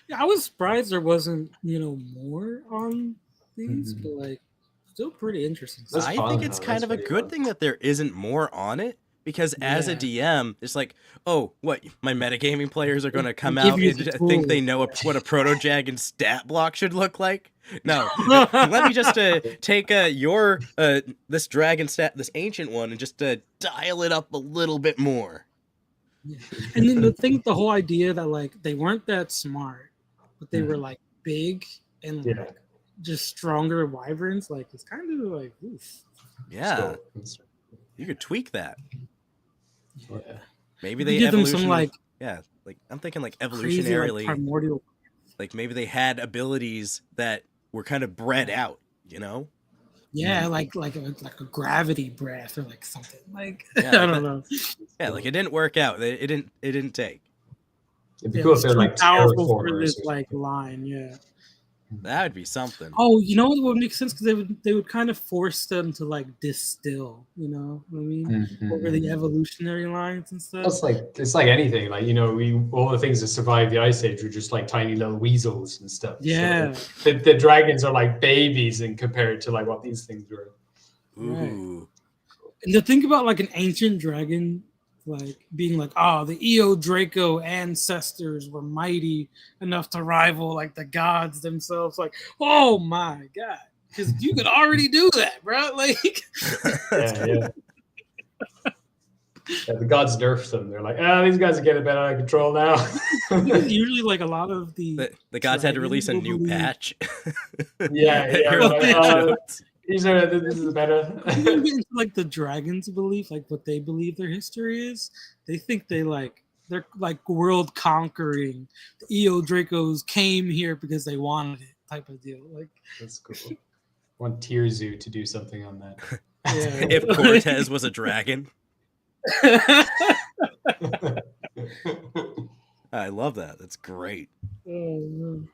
Yeah, I was surprised there wasn't, more on these, but like, still pretty interesting. I think it's kind of a good thing that there isn't more on it. Because as a DM, it's like, oh, what? My metagaming players are going to come out and think they know what a proto-dragon stat block should look like? No. Let me just take this dragon stat, this ancient one, and just dial it up a little bit more. Yeah. And then the whole idea that, like, they weren't that smart, but they were, like, big and, like, just stronger wyverns, like, it's kind of like, oof. Yeah. You could tweak that. Yeah. Maybe they give them some like I'm thinking like evolutionarily crazy, like, primordial. Like maybe they had abilities that were kind of bred out, Yeah, like a gravity breath or like something. Like I don't know. Yeah, like it didn't work out. It didn't take. It'd be cool if they're like powerful for this like line, yeah. That would be something. Oh, you know what would make sense? Because they would kind of force them to like distill, you know what I mean? Over the evolutionary lines and stuff. It's like anything. Like, all the things that survived the Ice Age were just like tiny little weasels and stuff. Yeah. So the dragons are like babies and compared to like what these things were. Ooh. Right. And to think about like an ancient dragon like being like, oh, the Eo Draco ancestors were mighty enough to rival like the gods themselves. Like, oh my god, because you could already do that, bro. Like, yeah. The gods nerfed them. They're like, these guys are getting better out of control now. Usually, like a lot of the gods had to release a new patch. This is better. Even into like the dragons' belief, like what they believe their history is, they think they're like world conquering. The Eo Dracos came here because they wanted it, type of deal. Like that's cool. I want Tier Zoo to do something on that. Yeah. If Cortez was a dragon. I love that. That's great. Oh man.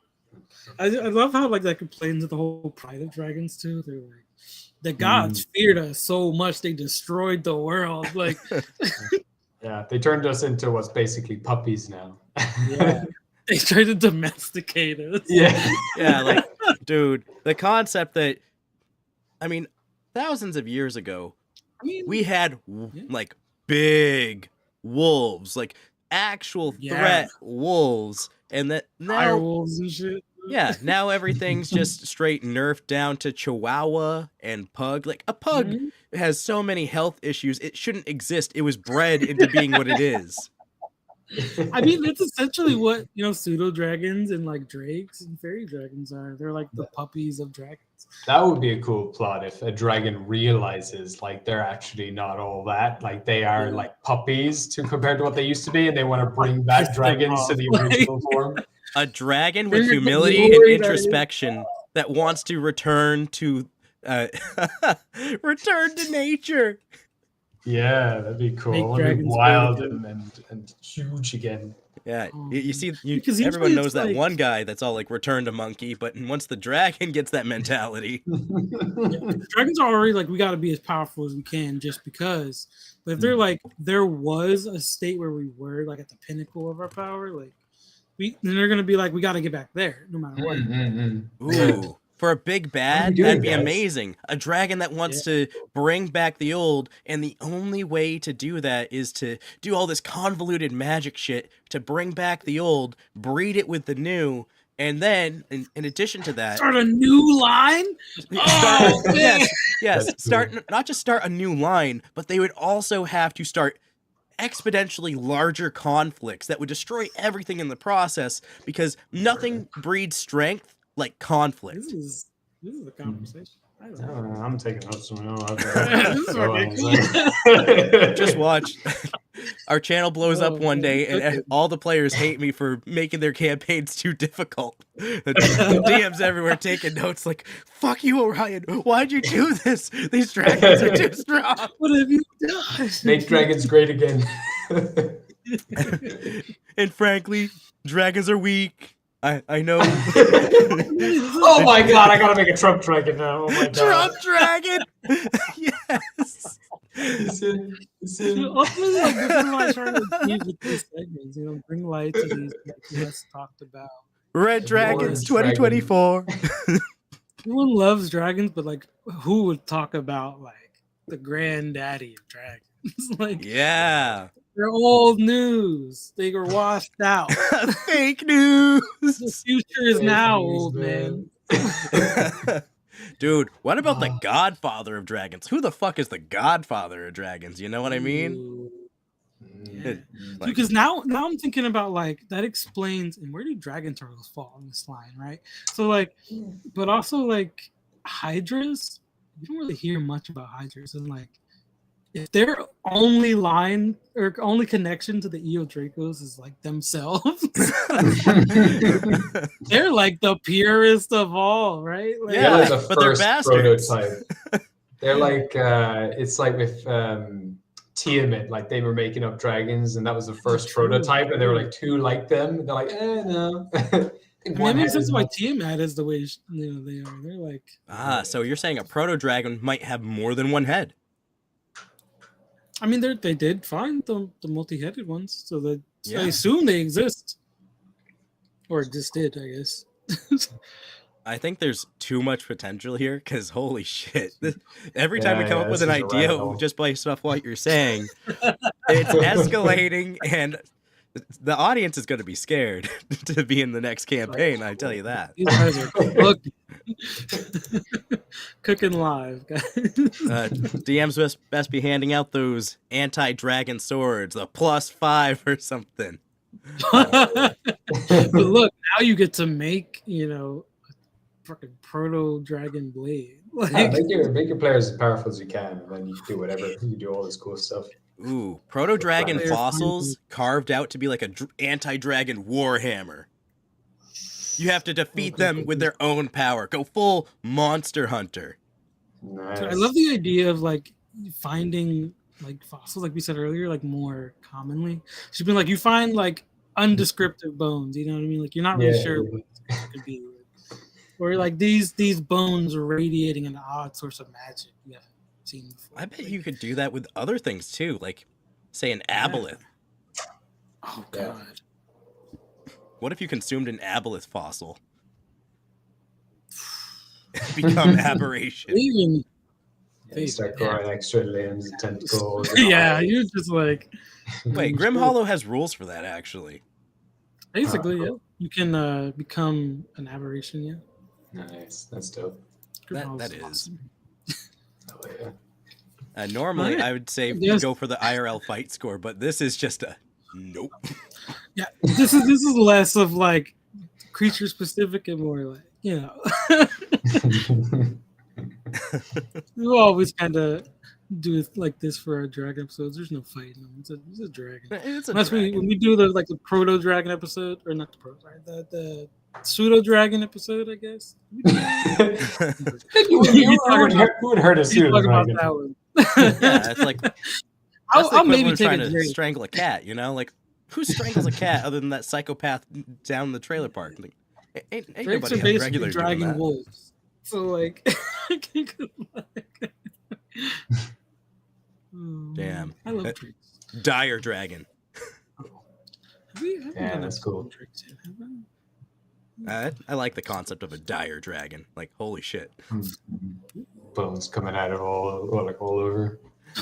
I love how like that could play into the whole pride of dragons too. They're like, the gods feared us so much they destroyed the world. Like, yeah, they turned us into what's basically puppies now. Yeah, they tried to domesticate us. Yeah, like, dude, the concept that, I mean, thousands of years ago, we had like big wolves, like actual threat wolves, and that now fire wolves and shit. Yeah, now everything's just straight nerfed down to Chihuahua and Pug. Like, a pug has so many health issues, it shouldn't exist. It was bred into being what it is. I mean, that's essentially what, pseudo dragons and like drakes and fairy dragons are. They're like the puppies of dragons. That would be a cool plot if a dragon realizes like they're actually not all that. Like they are like puppies compared to what they used to be, and they want to bring back dragons to the original form. A dragon with humility and introspection that wants to return to nature. Yeah, that'd be cool. It would be wild and huge again. Yeah, you see, everyone knows that like, one guy that's all like return to monkey, but once the dragon gets that mentality. Dragons are already like, we got to be as powerful as we can just because. But if they're like, there was a state where we were like at the pinnacle of our power, like, then they're going to be like, we got to get back there no matter what. Ooh. For a big bad, that'd be amazing. A dragon that wants to bring back the old, and the only way to do that is to do all this convoluted magic shit to bring back the old, breed it with the new, and then, in addition to that... Start a new line? Yes. Not just start a new line, but they would also have to start exponentially larger conflicts that would destroy everything in the process, because nothing breeds strength like conflict. This is a conversation. I'm taking notes. Just watch. Our channel blows up one day, and all the players hate me for making their campaigns too difficult. The DMs everywhere taking notes like, "Fuck you, Orion! Why'd you do this? These dragons are too strong. What have you done? Make dragons great again." And frankly, dragons are weak. I know. Oh my god, I gotta make a Trump dragon now. Oh my god. Trump dragon. Yes. Ultimately, like, this is what I'm trying to achieve with these segments. You know, bring light to these less talked about. Red Dragons 2024. Everyone loves dragons, but like, who would talk about like the granddaddy of dragons? Like, yeah, they're old news. They were washed out. Fake news. The future is now, old man. Dude, what about the godfather of dragons? Who the fuck is the godfather of dragons? You know what I mean? Yeah. Because now I'm thinking about like that explains, and where do dragon turtles fall in this line, right? So like, but also like hydras, you don't really hear much about hydras, and like if their only line or only connection to the Eodracos is like themselves, they're like the purest of all, right? Like, they're like the but they're first bastards. prototype. They're like it's like with Tiamat, like they were making up dragons, and that was the first prototype, and there were like two like them. And they're like, no. I mean, that makes sense why Tiamat is the way they are. They're like so you're saying a proto dragon might have more than one head? I mean, they did find the multi-headed ones, so that I assume they exist or existed, I guess. I think there's too much potential here because holy shit! Every time we come up with an idea just based off what you're saying, it's escalating, and the audience is going to be scared to be in the next campaign. I tell you that. You guys are cooking live, guys. DMs best be handing out those anti-dragon swords, the +5 or something. But look, now you get to make, you know, a fucking proto dragon blade. Like, make your players as powerful as you can, and then you can do whatever. You can do all this cool stuff. Ooh, proto dragon fossils carved out to be like a anti-dragon warhammer. You have to defeat them with their own power. Go full monster hunter. Nice. So I love the idea of like finding like fossils, like we said earlier, like more commonly. She's been like, you find like undescriptive bones. You know what I mean? Like you're not really sure what it could be. Or like these bones are radiating an odd source of magic you haven't seen before. I bet you could do that with other things too, like say an aboleth. Oh god. What if you consumed an aboleth fossil? Become aberration. You start growing extra limbs and tentacles. Yeah, you're just like. Wait, Grim Hollow has rules for that, actually. Basically, yeah. You can become an aberration, yeah. Nice, that's dope. That is. Awesome. Oh, yeah. Normally, I would say go for the IRL fight score, but this is just a nope. Yeah, this is less of like creature specific and more like, you know. We always kind of do it like this for our dragon episodes. There's no fighting. It's a dragon. It's a Unless dragon. when we do the like the proto dragon episode, or not the proto, right? The pseudo dragon episode, I guess. Who would hurt a pseudo dragon? Yeah, it's like I'll maybe take trying a to drink. strangle a cat. You know, like who strangles a cat other than that psychopath down the trailer park? Like, ain't Drakes nobody are basically regular doing dragon that. wolves. So like, Damn. I love drakes. Dire dragon. Yeah, that's cool. I like the concept of a dire dragon. Like, holy shit. Bones coming out of all over.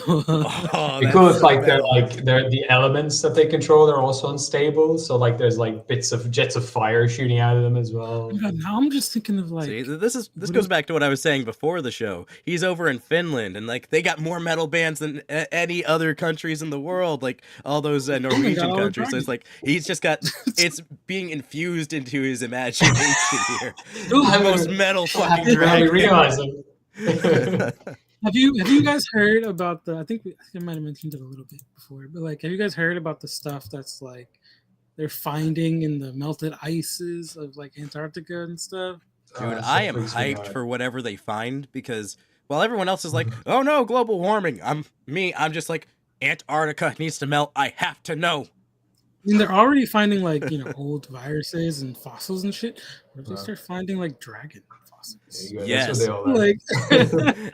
Oh, Because so like they're the elements that they control are also unstable. So like there's like jets of fire shooting out of them as well. Oh God, now I'm just thinking of like. See, this goes back to what I was saying before the show. He's over in Finland, and like they got more metal bands than any other countries in the world. Like all those Norwegian countries. So it's like he's just got it's being infused into his imagination here. The most metal fucking dragon. Realizing. Have you guys heard about I think I might have mentioned it a little bit before, but like, have you guys heard about the stuff that's like they're finding in the melted ices of like Antarctica and stuff? Dude, I am hyped for whatever they find because while everyone else is like, oh no, global warming, I'm just like, Antarctica needs to melt. I have to know. mean, they're already finding like old viruses and fossils and shit. What if they start finding like dragon fossils? There you go. Yes. That's what they all are. Like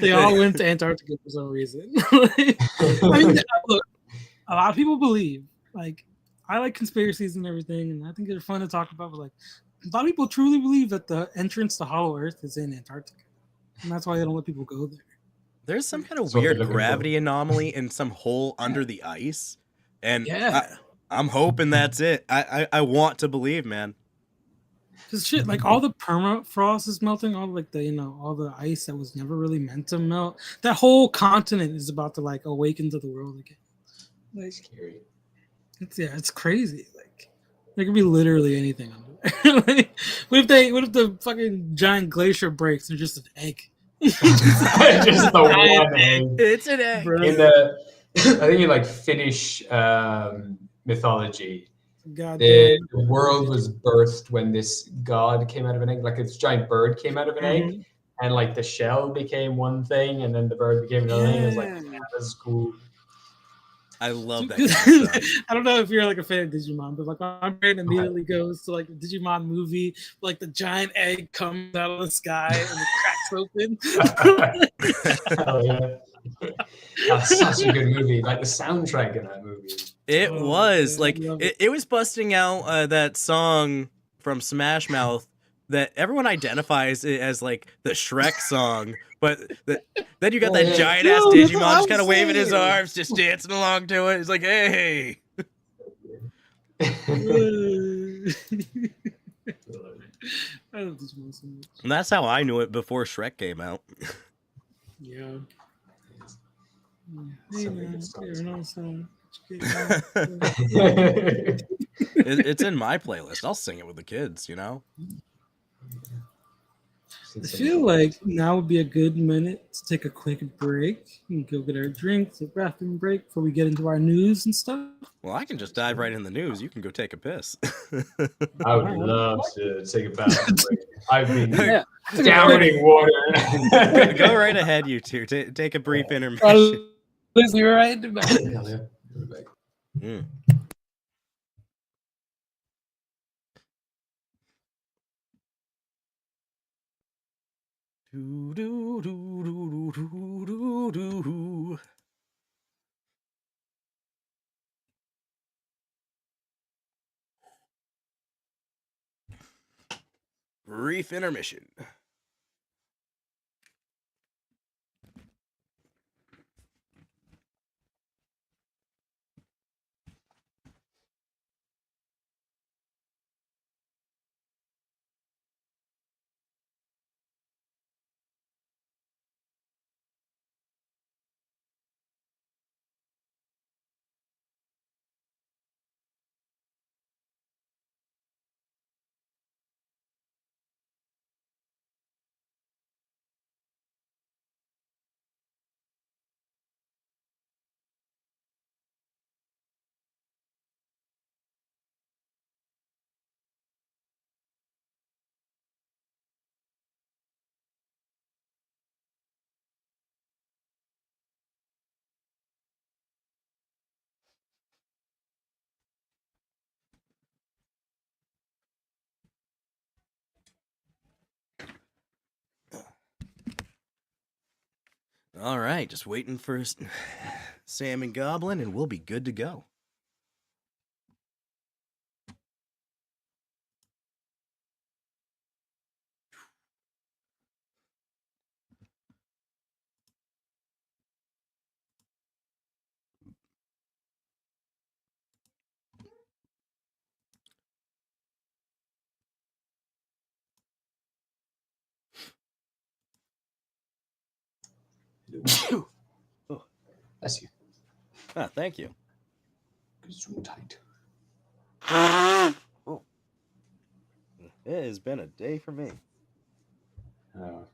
they all went to Antarctica for some reason. Like, I mean, look, a lot of people believe. Like, I like conspiracies and everything, and I think they're fun to talk about. But like, a lot of people truly believe that the entrance to Hollow Earth is in Antarctica, and that's why they don't let people go there. There's some kind of That's what they're weird looking gravity anomaly in some hole under the ice, and Yeah. I'm hoping that's it. I want to believe, man. Because shit, like all the permafrost is melting, all like the all the ice that was never really meant to melt. That whole continent is about to like awaken to the world again. Like, Scary. it's crazy. Like there could be literally anything under there. Like, what if the fucking giant glacier breaks and just an egg? Just the one egg. It's an egg. In the, I think in like Finnish mythology, the world was birthed when this god came out of an egg, like this giant bird came out of an egg, and like the shell became one thing, and then the bird became another thing. It was like, yeah, that's cool. I love that kind of stuff. I don't know if you're like a fan of Digimon, but like my brain immediately goes to like the Digimon movie, like the giant egg comes out of the sky and it cracks open. Hell yeah. That's such a good movie. Like the soundtrack in that movie. It was like it was busting out that song from Smash Mouth that everyone identifies it as like the Shrek song, but then you got that giant ass Digimon just kind of waving his arms, just dancing along to it. It's like, hey. I love Digimon so much. And that's how I knew it before Shrek came out. Yeah. Hey, man, It's in my playlist. I'll sing it with the kids, you know? I feel like now would be a good minute to take a quick break and go get our drinks, a bathroom break before we get into our news and stuff. Well, I can just dive right in the news. You can go take a piss. I would love to take a bathroom break. I've been downing water. Go right ahead, you two. Take a brief intermission. Listen, you're right. Brief intermission. All right, just waiting for Sam and Goblin, and we'll be good to go. Oh, bless you. Ah, thank you. Tight. Oh. It has been a day for me. Oh,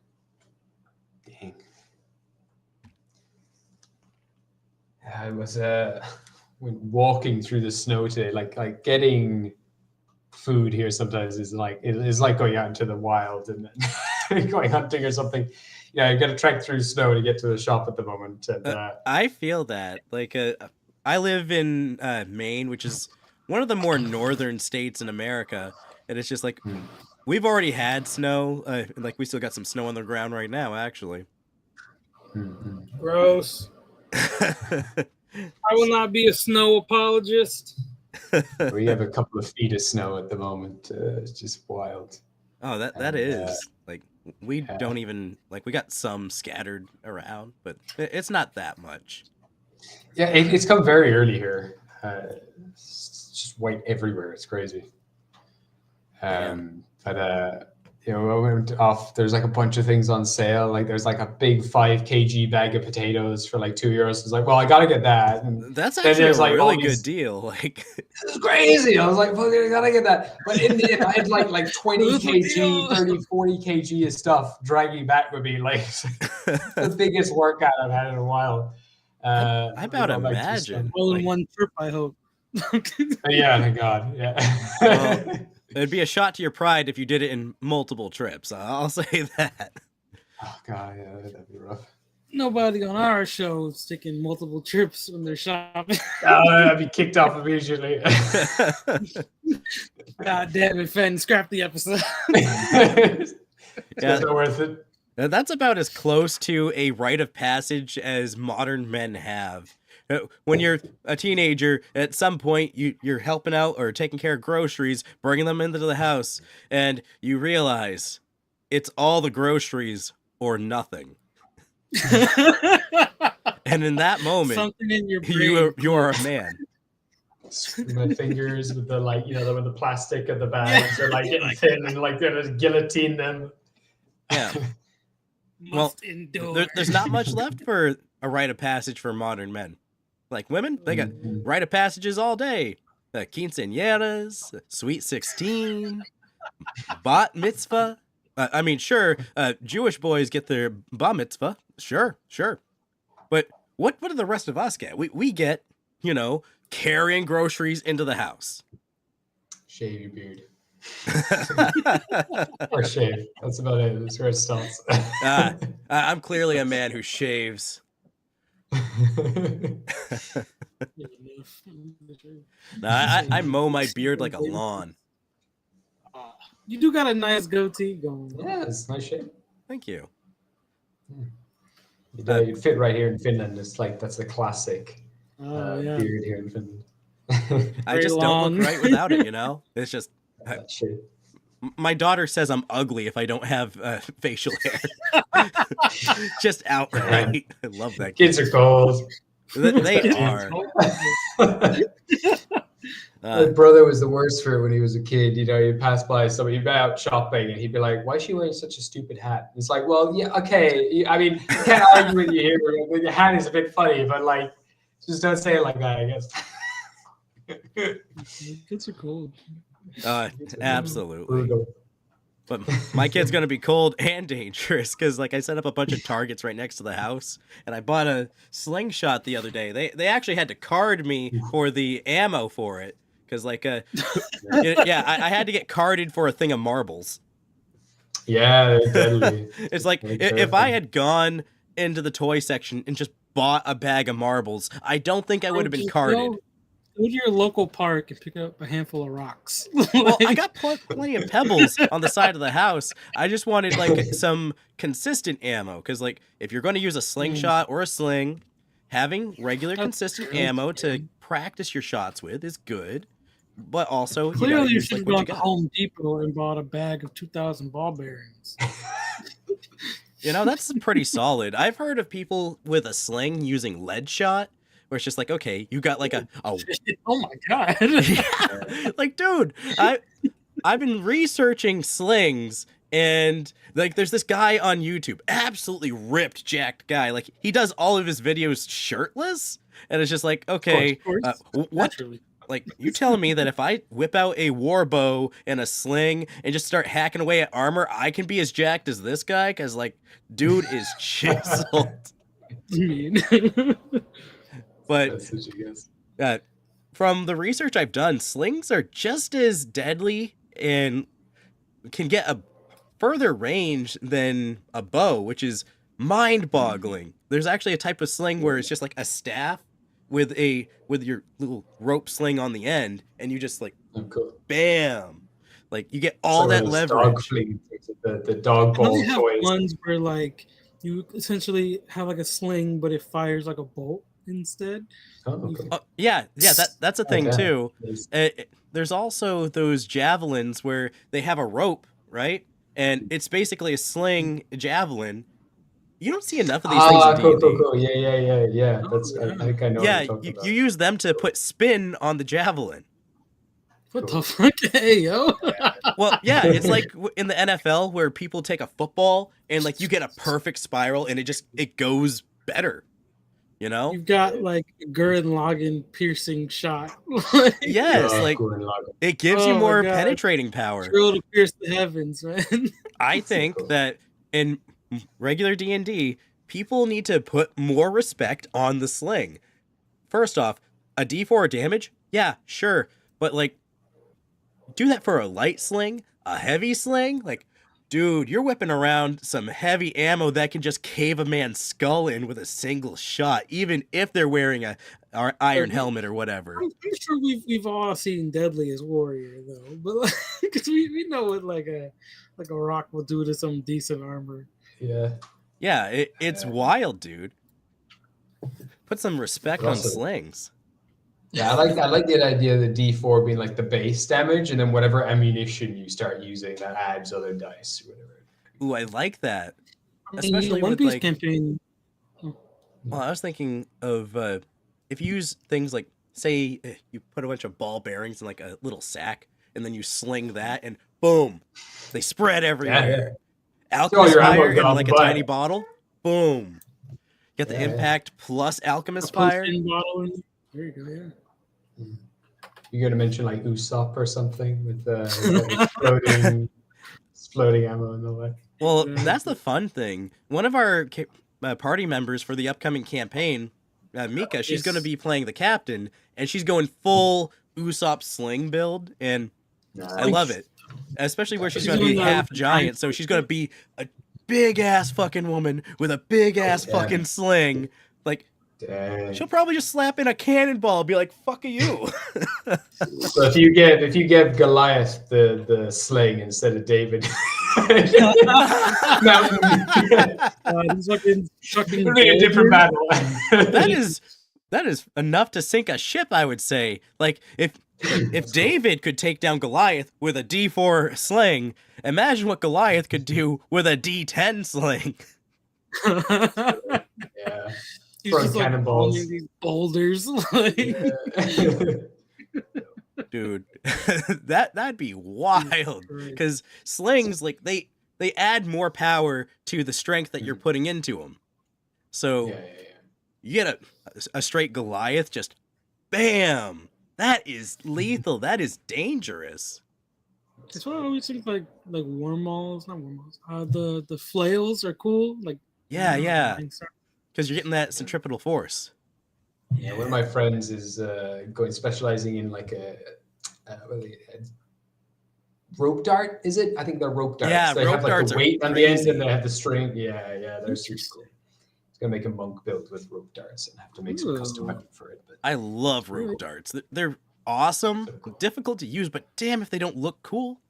dang. I was when walking through the snow today, like getting food here sometimes is like going out into the wild and going hunting or something. Yeah, you got to trek through snow to get to the shop at the moment. And, I feel that. Like, I live in Maine, which is one of the more northern states in America, and it's just like Hmm. we've already had snow. Like we still got some snow on the ground right now, actually. Gross. I will not be a snow apologist. We have a couple of feet of snow at the moment. It's just wild. Oh, that And, is like we don't even like we got some scattered around, but it's not that much. Yeah, it's come very early here. It's just white everywhere. It's crazy. But you know, I went off. There's like a bunch of things on sale. Like there's like a big 5 kg bag of potatoes for like €2. It's like, well, I gotta get that. And That's then actually there's a like really all good these- deal. Like This is crazy. I was like, fuck, I gotta get that. But if I had like 20 kg, 30, 40 kg of stuff dragging back with me, like the biggest workout I've had in a while. I about going back to imagine. All in Like, one trip, I hope. yeah, thank God. Yeah. well, it'd be a shot to your pride if you did it in multiple trips. I'll say that. Oh God, yeah, that'd be rough. Nobody on our show is taking multiple trips when they're shopping. I'd be kicked off immediately. God damn it, Fenn, scrap the episode. It's not worth it. Now, that's about as close to a rite of passage as modern men have. When you're a teenager, at some point you're helping out or taking care of groceries, bringing them into the house, and you realize it's all the groceries or nothing. And in that moment, Something in your brain. you are a man. My fingers with the with the plastic of the bags are like getting thin and like they're just guillotine them. Yeah. Must endure. There's not much left for a rite of passage for modern men. Like women, they got rite of passages all day. Quinceañeras, Sweet 16, Bat Mitzvah. Sure, Jewish boys get their Bar Mitzvah. Sure. But what do the rest of us get? We get, carrying groceries into the house. Shave your beard. Or shave. That's about it. That's where it stops. I'm clearly a man who shaves. I mow my beard like a lawn. You do got a nice goatee going. Yeah, it's nice shape. Thank you. You'd fit right here in Finland. It's like that's the classic Yeah. beard here in Finland. I just don't look right without it, It's just That shit. my daughter says I'm ugly if I don't have facial hair. Just outright. I love that. Kids are cold. They are. My brother was the worst for it when he was a kid. He'd pass by somebody, he'd be out shopping, and he'd be like, "Why is she wearing such a stupid hat?" It's like, well, yeah, okay. I mean, I can't argue with you here. But your hat is a bit funny, but like, just don't say it like that, I guess. Kids are cool. Absolutely. Brutal. But my kid's gonna be cold and dangerous because, like, I set up a bunch of targets right next to the house, and I bought a slingshot the other day. They actually had to card me for the ammo for it because, like, I had to get carded for a thing of marbles. Yeah, deadly. It's like if I had gone into the toy section and just bought a bag of marbles, I don't think I would have been carded. Go to your local park and pick up a handful of rocks. Well, I got plenty of pebbles on the side of the house. I just wanted like some consistent ammo because, like, if you're going to use a slingshot or a sling, having regular consistent ammo to practice your shots with is good. But also, Clearly, you use, should like, have what gone to Home Depot and bought a bag of 2,000 ball bearings. That's pretty solid. I've heard of people with a sling using lead shot. Where it's just like, okay, you got like a Oh my god! Yeah. Like, dude, I've been researching slings, and like, there's this guy on YouTube, absolutely ripped, jacked guy. Like, he does all of his videos shirtless, and it's just like, okay, what? Naturally. Like, you telling me that if I whip out a war bow and a sling and just start hacking away at armor, I can be as jacked as this guy? Because, like, dude is chiseled. But from the research I've done, slings are just as deadly and can get a further range than a bow, which is mind-boggling. There's actually a type of sling where it's just like a staff with your little rope sling on the end, and you just like cool. bam, like you get all that leverage. The dog ball have toys. Ones where like you essentially have like a sling, but it fires like a bolt instead. Okay. Yeah, that's a thing too. Nice. There's also those javelins where they have a rope, right? And it's basically a sling javelin. You don't see enough of these things in D&D. Cool. Yeah. That's I think I know what you're talking about. You use them to put spin on the javelin. What the fuck? Hey, yo. Well, yeah, it's like in the NFL where people take a football and like you get a perfect spiral and it goes better. You know? You've got like a Gurren Lagann piercing shot. Yes, like it gives you more penetrating power. Drill to pierce the heavens, man. I think that in regular D&D, people need to put more respect on the sling. First off, a D4 damage? Yeah, sure. But like do that for a light sling, a heavy sling? Like, dude, you're whipping around some heavy ammo that can just cave a man's skull in with a single shot, even if they're wearing a iron helmet or whatever. I'm sure we've all seen Deadliest Warrior though, but because we know what like a rock will do to some decent armor. Yeah, it's wild, dude. Put some respect on slings. Yeah, I like the idea of the D4 being like the base damage, and then whatever ammunition you start using that adds other dice or whatever. Ooh, I like that. Especially One Piece campaign. Well, I was thinking of if you use things like, say, you put a bunch of ball bearings in like a little sack, and then you sling that, and boom, they spread everywhere. Yeah. Alchemist fire in like a tiny bottle, boom. Get the impact plus alchemist fire. There you go, yeah. You're going to mention like Usopp or something with the exploding ammo and all that. Well, that's the fun thing. One of our party members for the upcoming campaign, Mika, she's going to be playing the captain, and she's going full Usopp sling build, and I love it. Especially where she's going to be half giant, so she's going to be a big-ass fucking woman with a big-ass fucking sling. Like, dang. She'll probably just slap in a cannonball and be like, fuck you. So if you give Goliath the sling instead of David, he's fucking it'll be a different battle. That is enough to sink a ship, I would say. Like if David could take down Goliath with a D4 sling, imagine what Goliath could do with a D10 sling. Yeah. He's just like these boulders. Dude, that'd be wild. Because slings, like they add more power to the strength that you're putting into them. So you get a straight Goliath, just bam. That is lethal. That is dangerous. That's why I always think like wormholes, not wormholes. The flails are cool. Like yeah. Because you're getting that centripetal force. Yeah, one of my friends is specializing in like a rope dart. Is it? I think they're rope darts. Yeah, they rope have like darts the weight on crazy. the end, and they have the string. Yeah, they're super cool. He's gonna make a monk build with rope darts and have to make some custom weapon for it. But I love rope darts. They're awesome, difficult to use, but damn if they don't look cool.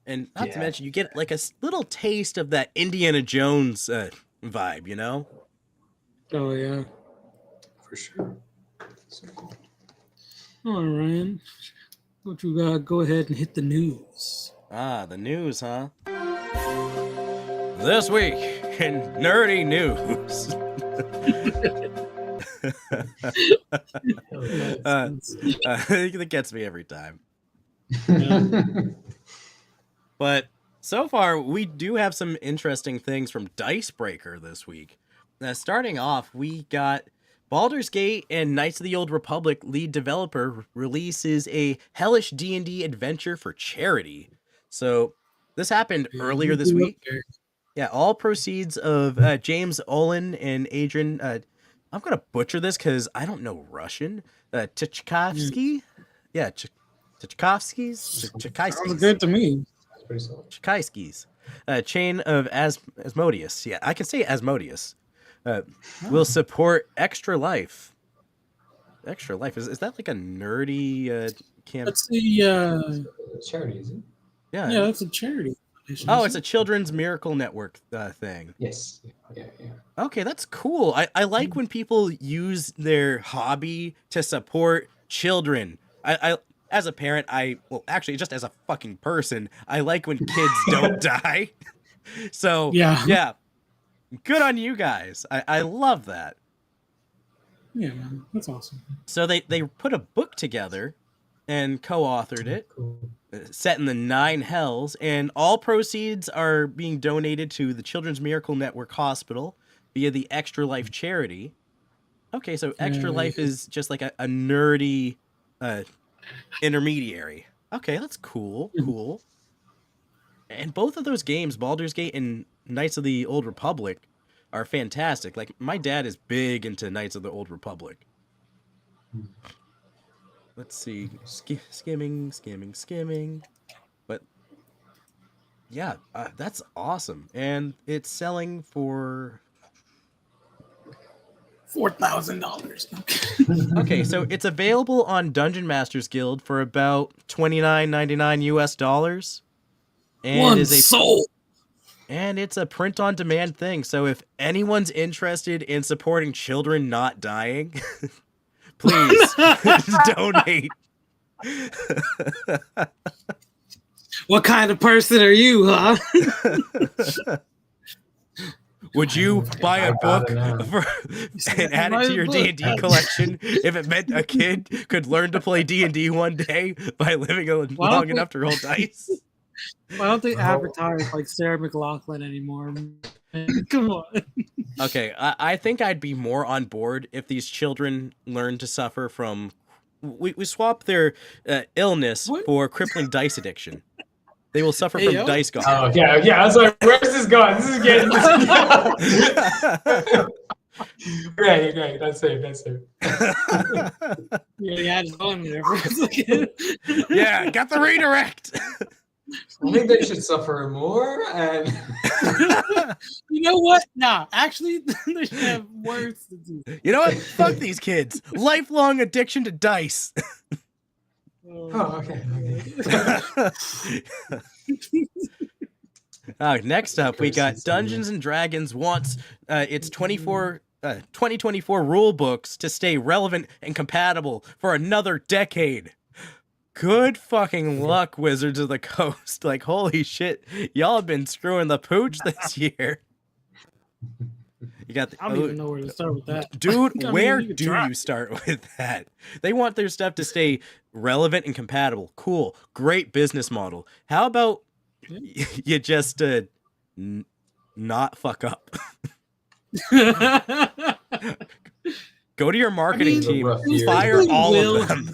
And not to mention, you get like a little taste of that Indiana Jones vibe, you know? Oh yeah, for sure. So cool. All right, Ryan, what you got? Go ahead and hit the news. The news, huh? This week in nerdy news. That gets me every time. But so far, we do have some interesting things from Dicebreaker this week. Starting off, we got Baldur's Gate and Knights of the Old Republic lead developer releases a hellish D&D adventure for charity. So this happened earlier this week. Yeah, all proceeds of James Olin and Adrian, I'm going to butcher this because I don't know Russian, Tchaikovsky? Yeah, Tchaikovsky's? Sounds good to me. Tchaikovsky's. Chain of Asmodeus. Yeah, I can say Asmodeus. Will support Extra Life. Extra Life. Is that like a nerdy camp? That's the charity, is it? yeah, that's a charity. Oh, it's a Children's Miracle Network thing. Yes. Yeah. Okay, that's cool. I like when people use their hobby to support children. I as a parent, actually just as a fucking person, I like when kids don't die. So yeah, good on you guys. I love that. Yeah, man, that's awesome. So they put a book together and co-authored it, set in the 9 hells, and all proceeds are being donated to the Children's Miracle Network Hospital via the Extra Life charity. Okay, so Extra Life is just like a nerdy intermediary. Okay, that's cool. Cool. And both of those games, Baldur's Gate and Knights of the Old Republic, are fantastic. Like, my dad is big into Knights of the Old Republic. Let's see. Skimming. But, yeah, that's awesome. And it's selling for $4,000. Okay, so it's available on Dungeon Masters Guild for about $29.99 US. And soul. And it's a print-on-demand thing, so if anyone's interested in supporting children not dying, please donate. What kind of person are you, huh? Would you buy a book and add it to your D&D collection if it meant a kid could learn to play D&D one day by living long enough to roll dice? I don't think advertise like Sarah McLachlan anymore. Come on. Okay, I think I'd be more on board if these children learn to suffer from... We swap their illness for crippling dice addiction. They will suffer from dice gone. Oh, yeah. I was like, where's this going? This is getting... Great. That's safe. Yeah, just going there for a second. Yeah, got the redirect. I think they should suffer more. And you know what? Nah, actually, they should have worse to do. You know what? Fuck these kids. Lifelong addiction to dice. okay. Next up, we got Dungeons and Dragons wants its 2024 rule books to stay relevant and compatible for another decade. Good fucking luck, Wizards of the Coast. Like, holy shit, y'all have been screwing the pooch this year. You got I don't even know where to start with that. Dude, where do you start with that? They want their stuff to stay relevant and compatible. Cool. Great business model. How about you just not fuck up? Go to your marketing team. Fire all of them.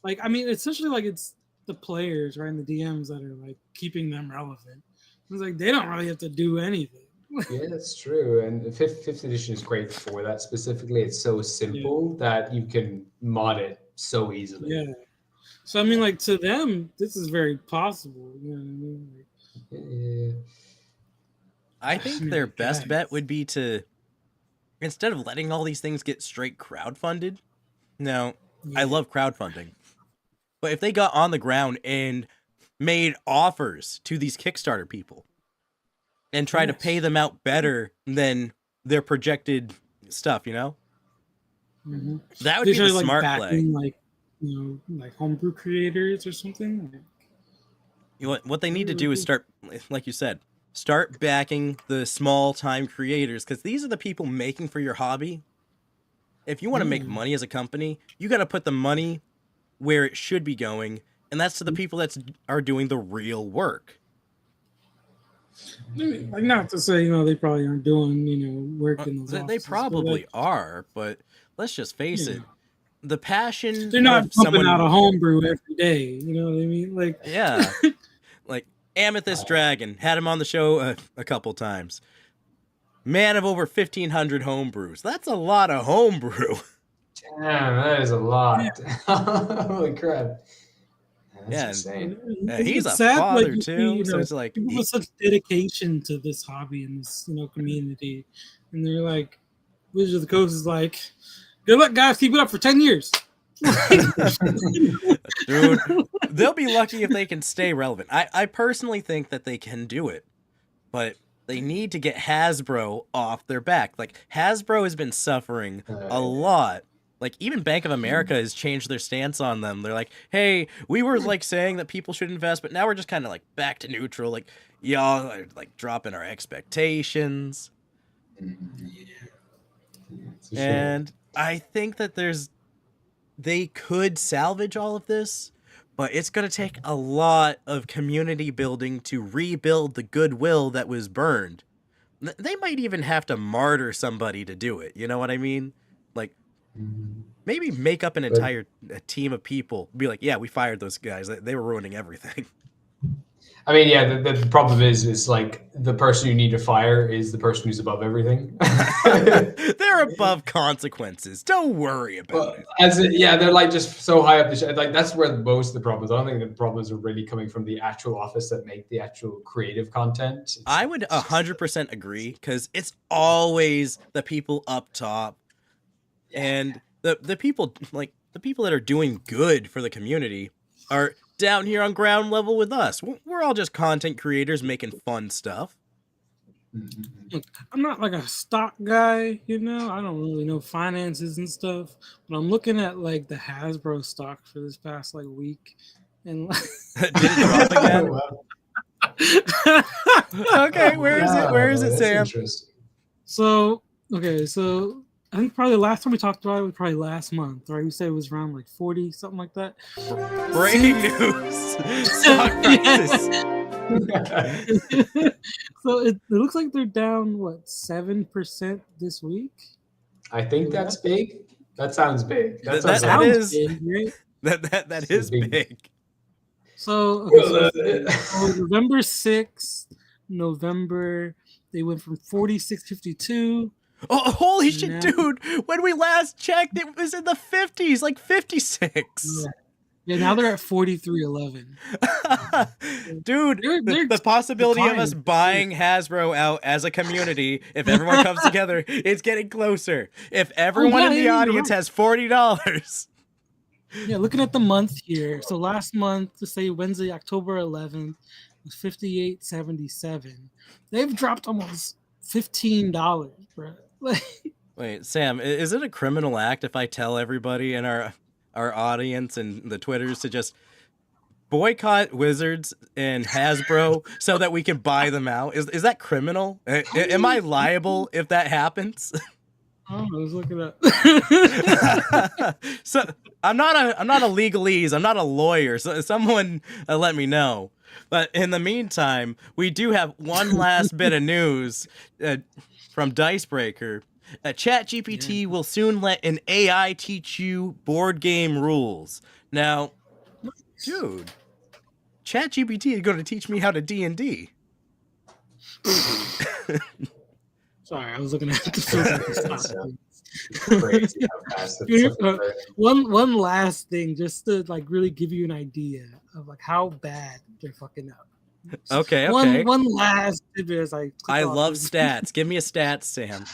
Like, I mean, essentially, like, it's the players, right, and the DMs that are, like, keeping them relevant. It's like, they don't really have to do anything. Yeah, that's true. And fifth edition is great for that specifically. It's so simple that you can mod it so easily. Yeah. So, I mean, like, to them, this is very possible. You know what I mean? Yeah. I think their best bet would be to, instead of letting all these things get straight crowdfunded, now, I love crowdfunding, but if they got on the ground and made offers to these Kickstarter people and try to pay them out better than their projected stuff, you know? Mm-hmm. That would be the smart play. Like, like homebrew creators or something. What they need to do is start, like you said, start backing the small-time creators, because these are the people making for your hobby. If you want to make money as a company, you got to put the money where it should be going, and that's to the people that are doing the real work. Like, not to say, they probably aren't doing, work in those offices. They probably are, but let's just face it. The passion... They're not pumping out a homebrew every day, you know what I mean? Like, yeah. Like, Amethyst Dragon, had him on the show a couple times. Man of over 1,500 homebrews. That's a lot of homebrew. Damn, that is a lot. Holy crap. That's insane. He's a father, too. So it's like... People with such dedication to this hobby and this, community. And they're like, Wizards of the Coast is like, Good luck, guys. Keep it up for 10 years. Dude, they'll be lucky if they can stay relevant. I personally think that they can do it, but they need to get Hasbro off their back. Like, Hasbro has been suffering a lot. Like, even Bank of America has changed their stance on them. They're like, hey, we were, like, saying that people should invest, but now we're just kind of, like, back to neutral. Like, y'all are, like, dropping our expectations. And I think that they could salvage all of this, but it's going to take a lot of community building to rebuild the goodwill that was burned. They might even have to martyr somebody to do it. You know what I mean? Like, maybe make up an entire team of people. Be like, yeah, we fired those guys. They were ruining everything. I mean, yeah, the problem is like the person you need to fire is the person who's above everything. They're above consequences. Don't worry about it. They're like just so high up the shit. Like that's where most of the problems. I don't think the problems are really coming from the actual office that make the actual creative content. I would 100% agree, because it's always the people up top, and the people that are doing good for the community are down here on ground level with us. We're all just content creators making fun stuff. Look, I'm not like a stock guy, I don't really know finances and stuff, but I'm looking at like the Hasbro stock for this past like week, and like... Did it drop again? Okay, where is it, Sam? So I think probably the last time we talked about it was probably last month, right? We said it was around like 40, something like that. Breaking news. Stock prices. So it looks like they're down 7% this week. I think that's big. That sounds big. That is big, right? That is big. So, November 6th, they went from 46.52. Oh, holy shit, dude. When we last checked, it was in the 50s, like 56. Yeah, now they're at 43.11. Dude, the possibility of us buying Hasbro out as a community, if everyone comes together, it's getting closer. If everyone in the audience has $40. Yeah, looking at the month here. So last month, to say Wednesday, October 11th, was 58.77. They've dropped almost $15, bro. Wait, Sam, is it a criminal act if I tell everybody in our audience and the Twitters to just boycott Wizards and Hasbro so that we can buy them out? Is that criminal? Am I liable if that happens? I was looking at. So I'm not a legalese. I'm not a lawyer. So someone let me know. But in the meantime, we do have one last bit of news from Dicebreaker. ChatGPT will soon let an AI teach you board game rules. Now, dude, ChatGPT is going to teach me how to D&D. Sorry, I was looking at the one last thing, just to like really give you an idea of like how bad they're fucking up. Okay. One last tidbit as I love stats. Give me a stat, Sam.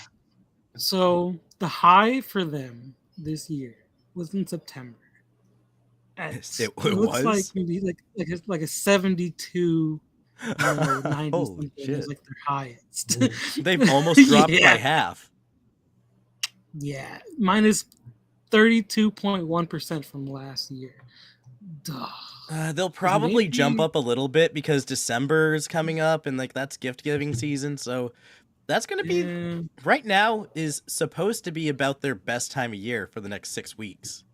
So the high for them this year was in September. It looks was like maybe like a 72. 90 something is like their highest. They've almost dropped by half. Yeah, minus 32.1% from last year. They'll probably jump up a little bit because December is coming up and like that's gift giving season. So that's going to be right now is supposed to be about their best time of year for the next 6 weeks.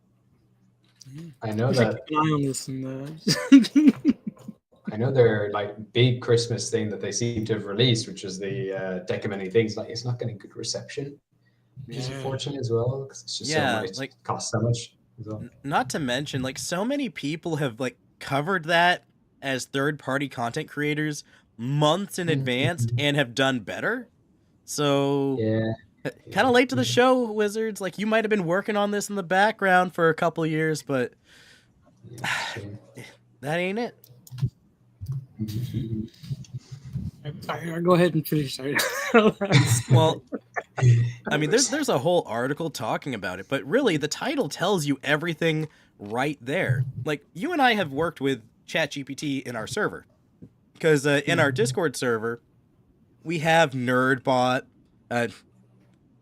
I know that. Keep an eye on this I know their like big Christmas thing that they seem to have released, which is the Deck of Many Things. Like it's not getting good reception, which is unfortunate as well because it's just so much. Like costs so much as well. Not to mention, like so many people have like covered that as third-party content creators months in advance and have done better. So kind of late to the show, Wizards. Like you might have been working on this in the background for a couple years, but that ain't it. Sorry, go ahead and finish. Sorry. Well, I mean, there's a whole article talking about it, but really the title tells you everything right there. Like, you and I have worked with ChatGPT in our server, because in our Discord server, we have NerdBot.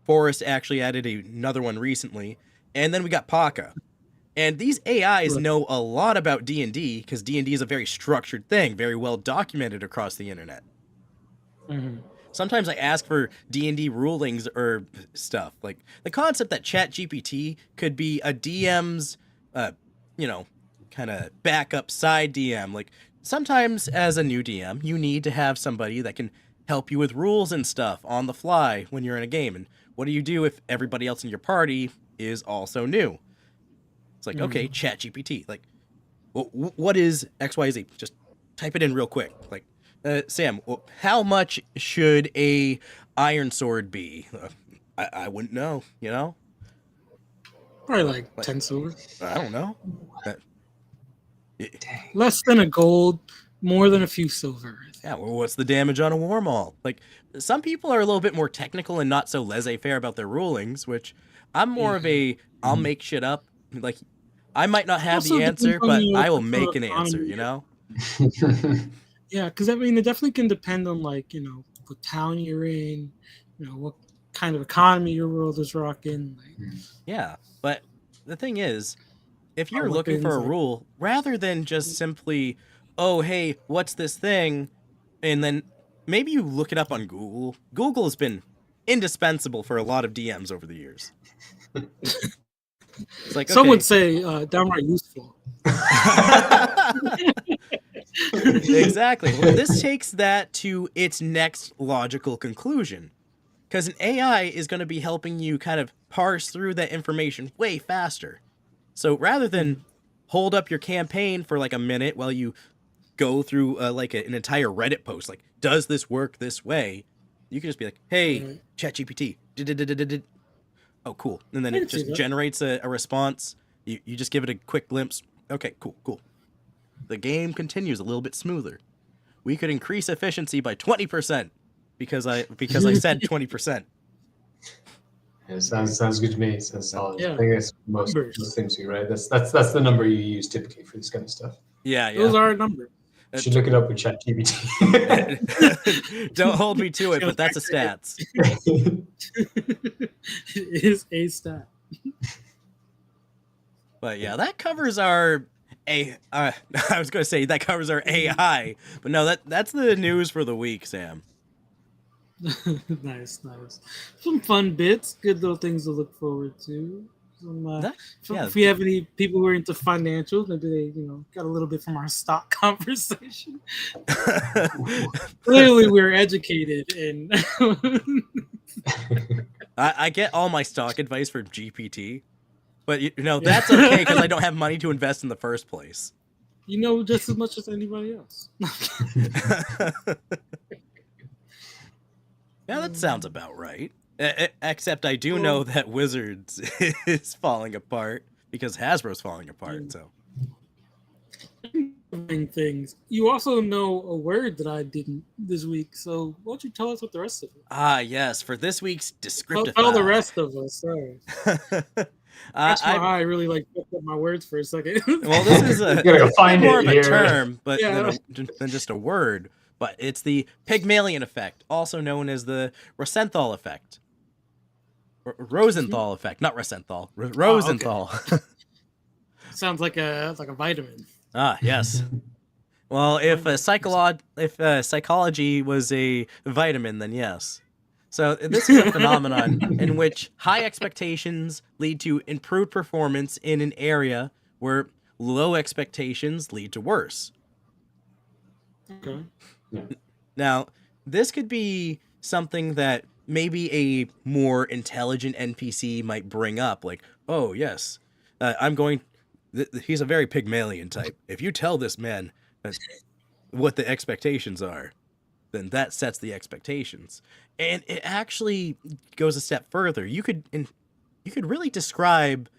Forrest actually added another one recently, and then we got Paka. And these AIs know a lot about D&D, because D&D is a very structured thing, very well documented across the internet. Sometimes I ask for D&D rulings or stuff. Like, the concept that ChatGPT could be a DM's, kind of backup side DM. Like, sometimes as a new DM, you need to have somebody that can help you with rules and stuff on the fly when you're in a game. And what do you do if everybody else in your party is also new? It's like, okay, ChatGPT. Like, what is XYZ? Just type it in real quick. Like, Sam, how much should a iron sword be? I wouldn't know, you know? Probably like 10 silver. I don't know. Less than a gold, more than a few silver. Yeah, well, what's the damage on a war maul? Like, some people are a little bit more technical and not so laissez-faire about their rulings, which I'm more of a, I'll make shit up. Like, I might not have the answer, but I will make an answer, you know? Yeah, because I mean, it definitely can depend on, like, you know, what town you're in, you know, what kind of economy your world is rocking. Like, yeah, but the thing is, if you're looking for a rule, rather than just simply, oh, hey, what's this thing? And then maybe you look it up on Google. Google has been indispensable for a lot of DMs over the years. It's like, some would say downright useful. Exactly. Well, this takes that to its next logical conclusion. Because an AI is going to be helping you kind of parse through that information way faster. So rather than hold up your campaign for like a minute while you go through like an entire Reddit post, like, does this work this way? You can just be like, hey, ChatGPT. Oh, cool. And then it just generates a response. You just give it a quick glimpse. Okay, cool. The game continues a little bit smoother. We could increase efficiency by 20% because I said 20%. Yeah, sounds good to me. Sounds solid. Yeah. I think that's most things you right. That's the number you use typically for this kind of stuff. Yeah. Those are our numbers. You should look it up with ChatGPT. Don't hold me to it, but that's a stats. It is a stat. But yeah, that covers our I was going to say that covers our AI, but no, that's the news for the week, Sam. Nice. Some fun bits, good little things to look forward to. If we have any people who are into financials, maybe they, got a little bit from our stock conversation. Clearly, we're educated, and I get all my stock advice from GPT, but that's okay because I don't have money to invest in the first place. You know just as much as anybody else. Yeah, that sounds about right. Except I do know that Wizards is falling apart because Hasbro's falling apart. So, things. You also know a word that I didn't this week. So, why don't you tell us what the rest of it? Yes, for this week's descriptive. Tell the rest of us. Sorry. That's why I really picked up my words for a second. Well, this is more of a term, but than just a word. But it's the Pygmalion effect, also known as the Rosenthal effect. Rosenthal effect, not Rosenthal. Rosenthal. Okay. Sounds like a vitamin. Yes. Well, if psychology was a vitamin, then yes. So this is a phenomenon in which high expectations lead to improved performance in an area where low expectations lead to worse. Okay. Yeah. Now, this could be something that maybe a more intelligent NPC might bring up, like, oh, yes, he's a very Pygmalion type. If you tell this man what the expectations are, then that sets the expectations. And it actually goes a step further. You could really describe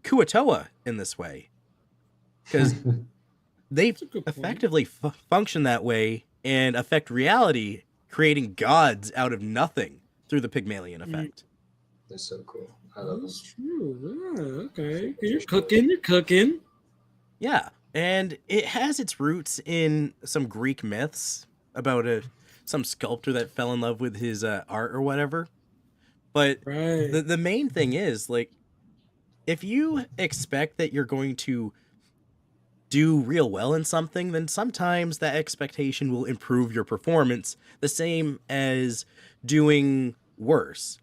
Kuatoa in this way, because they effectively function that way and affect reality, creating gods out of nothing through the Pygmalion effect. They're so cool. I love them. That's true. Yeah, okay. You're cooking. Yeah, and it has its roots in some Greek myths about some sculptor that fell in love with his art or whatever. But Right. the main thing is, like, if you expect that you're going to do real well in something, then sometimes that expectation will improve your performance, the same as doing worse.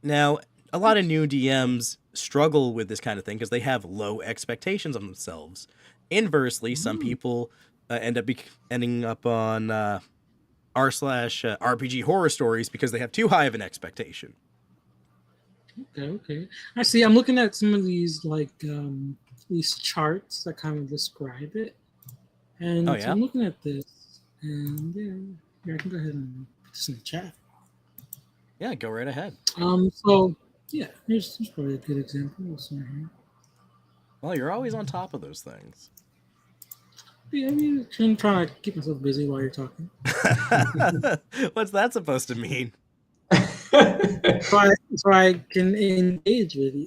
Now, a lot of new DMs struggle with this kind of thing because they have low expectations of themselves. Inversely, some people ending up on r/RPG horror stories because they have too high of an expectation. Okay. I see. I'm looking at some of these these charts that kind of describe it, and Oh, so yeah? I'm looking at this, and yeah, I can go ahead and put this in the chat. Yeah, go right ahead. So yeah, here's probably a good example. This one here. Well, you're always on top of those things. Yeah, I mean, I'm trying to keep myself busy while you're talking. What's that supposed to mean? So I can engage with you.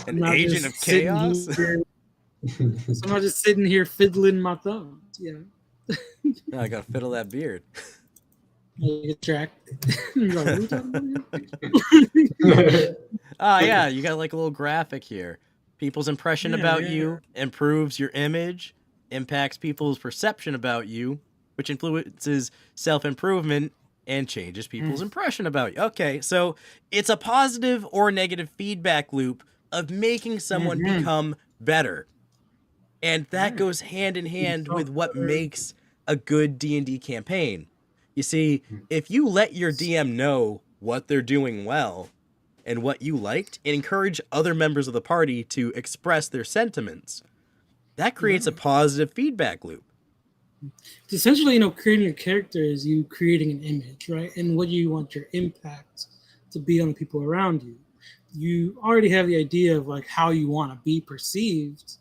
An agent of chaos? So I'm not just sitting here fiddling my thumbs. Yeah. No, I gotta fiddle that beard. You get tracked. You're like, what are you talking about? Oh, yeah, you got like a little graphic here. People's impression about you improves your image, impacts people's perception about you, which influences self-improvement and changes people's impression about you. Okay, so it's a positive or negative feedback loop of making someone become better. And that goes hand in hand with what makes a good D&D campaign. You see, if you let your DM know what they're doing well and what you liked and encourage other members of the party to express their sentiments, that creates a positive feedback loop. It's essentially, creating a character is you creating an image, right? And what you want your impact to be on the people around you. You already have the idea of like how you want to be perceived.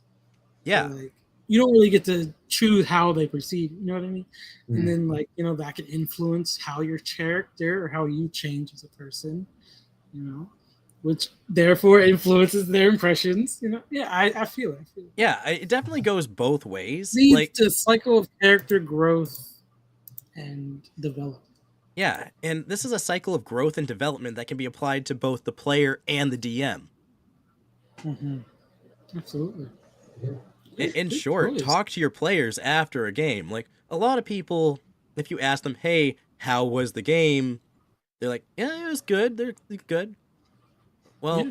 Yeah. Like, you don't really get to choose how they perceive, you know what I mean? And then that can influence how your character or how you change as a person, which therefore influences their impressions. Yeah, I feel it. Yeah, it definitely goes both ways. Leads to a cycle of character growth and development. Yeah, and this is a cycle of growth and development that can be applied to both the player and the DM. Absolutely. In short, talk to your players after a game. Like, a lot of people, if you ask them, hey, how was the game? They're like, yeah, it was good. They're good. Well,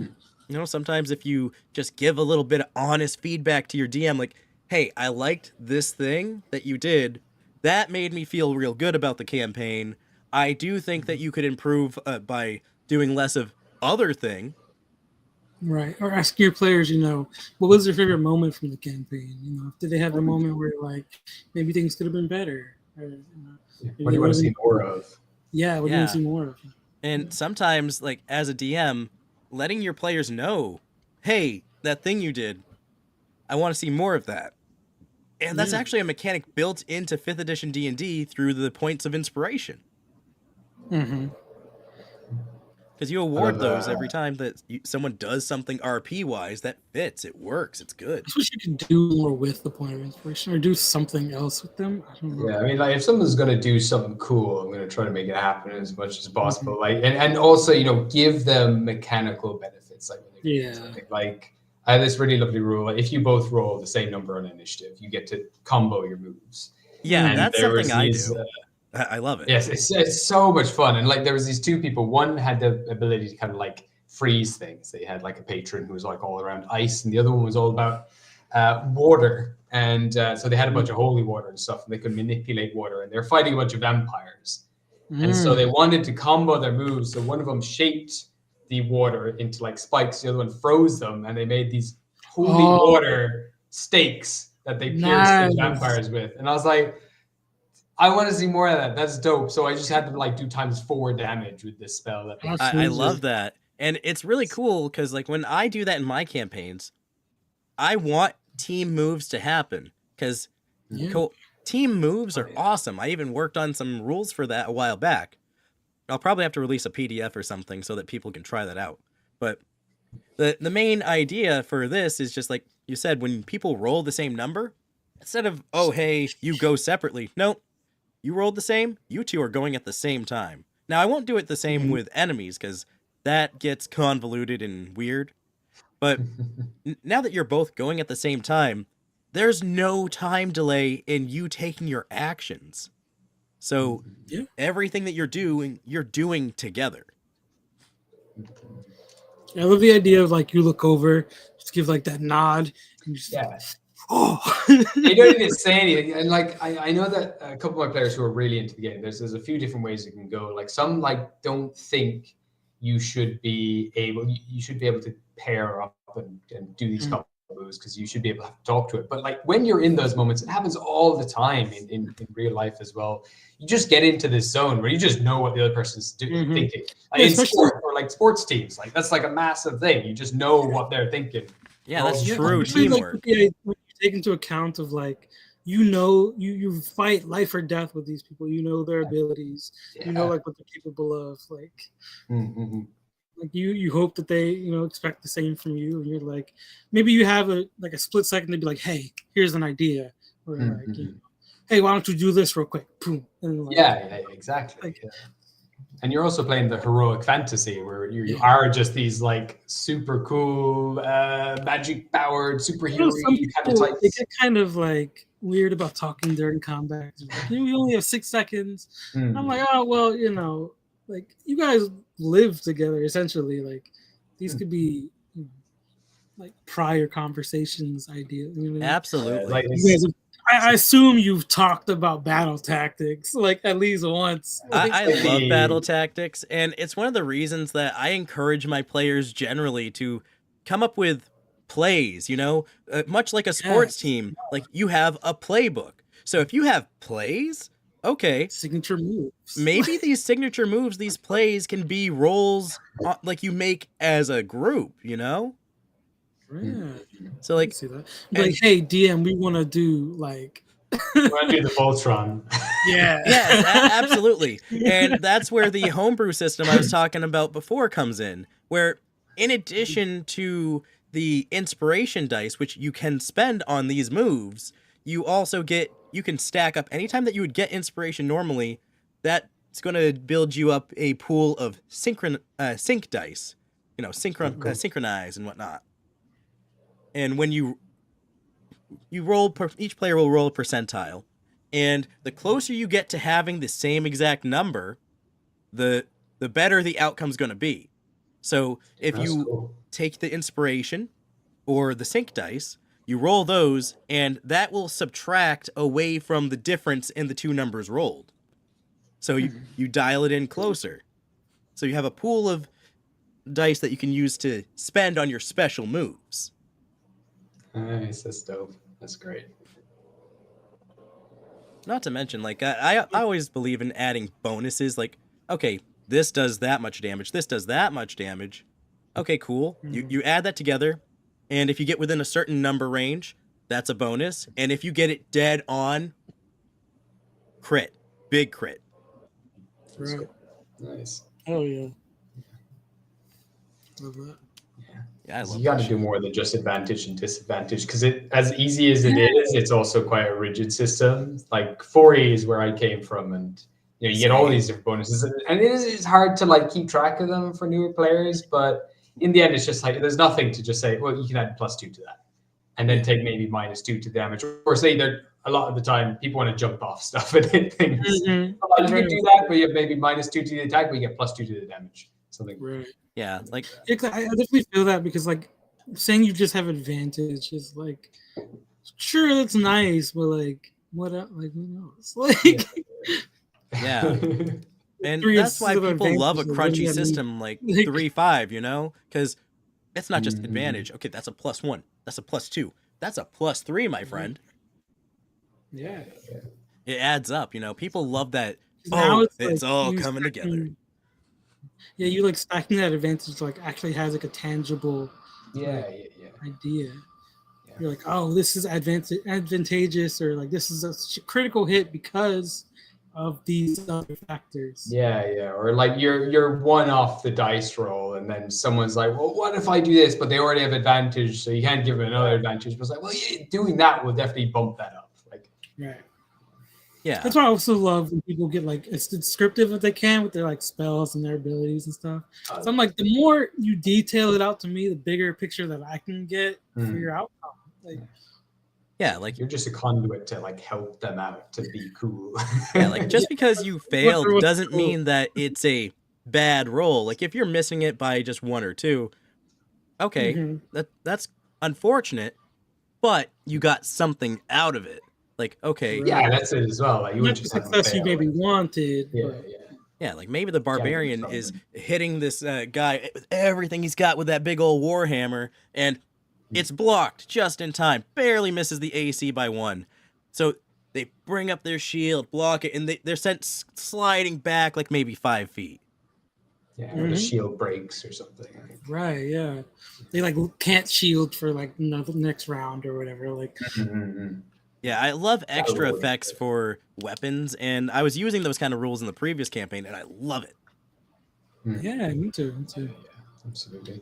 sometimes if you just give a little bit of honest feedback to your DM, like, hey, I liked this thing that you did. That made me feel real good about the campaign. I do think that you could improve by doing less of other thing. Right. Or ask your players, what was their favorite moment from the campaign? Did they have a moment where like maybe things could have been better? Or, what do you want to see more of? Yeah, what do you want to see more of? And sometimes, like, as a DM, letting your players know, hey, that thing you did, I want to see more of that. And that's actually a mechanic built into 5th edition D&D through the points of inspiration. Because you award those every time that someone does something RP-wise that fits. It works. It's good. I wish you could do more with the point of inspiration or do something else with them. I don't know. Yeah, I mean, like, if someone's going to do something cool, I'm going to try to make it happen as much as possible. Like, and also, give them mechanical benefits. Like, when they're doing something. Like, I had this really lovely rule. Like, if you both roll the same number on initiative, you get to combo your moves. Yeah, and that's something I do. I love it. Yes, it's so much fun. And like there was these two people. One had the ability to kind of like freeze things. They had like a patron who was like all around ice, and the other one was all about water. And so they had a bunch of holy water and stuff, and they could manipulate water. And they're fighting a bunch of vampires. And so they wanted to combo their moves. So one of them shaped the water into like spikes. The other one froze them, and they made these holy water stakes that they pierced the vampires with. And I was like, I want to see more of that. That's dope. So I just had to like do ×4 damage with this spell. I love that. And it's really cool because like when I do that in my campaigns, I want team moves to happen because team moves are awesome. I even worked on some rules for that a while back. I'll probably have to release a PDF or something so that people can try that out. But the main idea for this is just like you said, when people roll the same number, instead of, oh, hey, you go separately. No, you rolled the same. You two are going at the same time. Now, I won't do it the same with enemies because that gets convoluted and weird. But now that you're both going at the same time, there's no time delay in you taking your actions. So everything that you're doing together. I love the idea of like you look over, just give like that nod, and just oh. You don't even say anything. And like I know that a couple of my players who are really into the game, there's a few different ways you can go. Like some like don't think you should be able to pair up and do these combos because you should be able to talk to it. But like when you're in those moments, it happens all the time in real life as well. You just get into this zone where you just know what the other person's thinking. Like in sport or like sports teams, like that's like a massive thing. You just know what they're thinking. Yeah, that's true teamwork. Like, when you take into account of like, you know, you fight life or death with these people. You know their abilities. You know like what they're capable of. Like, like you hope that they expect the same from you, and you're like, maybe you have a split second to be like, hey, here's an idea, or like, hey, why don't you do this real quick? Boom. And like, exactly. Like, and you're also playing the heroic fantasy where you are just these like super cool magic powered superhero kind of types. They get kind of like weird about talking during combat. Like, we only have 6 seconds. I'm like, oh well, like you guys live together essentially. Like these could be like prior conversations ideal. Absolutely. Like you guys I assume you've talked about battle tactics like at least once. Like, I love battle tactics, and it's one of the reasons that I encourage my players generally to come up with plays, much like a sports team, like you have a playbook. So if you have plays, okay, signature moves. Maybe these signature moves, these plays can be rolls like you make as a group, Yeah. So like, like, hey DM, we want to do like we want to do the Voltron. Yes, absolutely. And that's where the homebrew system I was talking about before comes in, where in addition to the inspiration dice, which you can spend on these moves, you can stack up anytime that you would get inspiration normally. That's going to build you up a pool of sync dice, synchronize and whatnot. And when you roll, each player will roll a percentile, and the closer you get to having the same exact number, the better the outcome's going to be. So if you take the inspiration or the sync dice, you roll those, and that will subtract away from the difference in the two numbers rolled. So you dial it in closer. So you have a pool of dice that you can use to spend on your special moves. Nice, that's dope. That's great. Not to mention, like, I always believe in adding bonuses. Like, okay, this does that much damage. This does that much damage. Okay, cool. You add that together, and if you get within a certain number range, that's a bonus. And if you get it dead on, crit. Big crit. Right. Nice. Oh, yeah. Love that. Yeah, I love you got to do more than just advantage and disadvantage, because as easy as it is, it's also quite a rigid system. Like 4E is where I came from, and you get all these different bonuses, and it's hard to like keep track of them for newer players. But in the end, it's just like there's nothing to just say, well, you can add +2 to that, and then take maybe -2 to damage, or say that a lot of the time people want to jump off stuff and hit things. You can do that, but you have maybe -2 to the attack, but you get +2 to the damage. Something. Right. Yeah, like I definitely feel that, because like saying you just have advantage is like, sure, that's nice, but like what like who knows? Like yeah. And that's why people love a crunchy system like 3-5, because it's not just advantage. Okay, that's a +1. That's a +2. That's a +3, my friend. Yeah. It adds up, People love that. Now it's all coming together. Yeah, you like stacking that advantage like actually has like a tangible idea. Yeah. You're like, oh, this is advantageous, or like this is a critical hit because of these other factors. Yeah. Or like you're one off the dice roll, and then someone's like, well, what if I do this? But they already have advantage, so you can't give them another advantage. But it's like, well, yeah, doing that will definitely bump that up. Like, Right. Yeah. That's why I also love when people get like as descriptive as they can with their like spells and their abilities and stuff. So I'm like, the more you detail it out to me, the bigger picture that I can get for your outcome. Like, yeah, like you're just a conduit to like help them out to be cool. Yeah, like just because you failed doesn't mean that it's a bad roll. Like if you're missing it by just 1 or 2, okay, that's unfortunate, but you got something out of it. Like, okay, yeah, that's it as well. Like you not would the just have success you maybe wanted. yeah, like maybe the barbarian is hitting this guy with everything he's got with that big old warhammer, and it's blocked just in time, barely misses the AC by 1. So they bring up their shield, block it, and they're sent sliding back like maybe 5 feet. Yeah, or the shield breaks or something. Right, yeah. They like can't shield for like the next round or whatever. Like, yeah, I love extra effects for weapons, and I was using those kind of rules in the previous campaign, and I love it. Yeah, me too. Yeah, absolutely.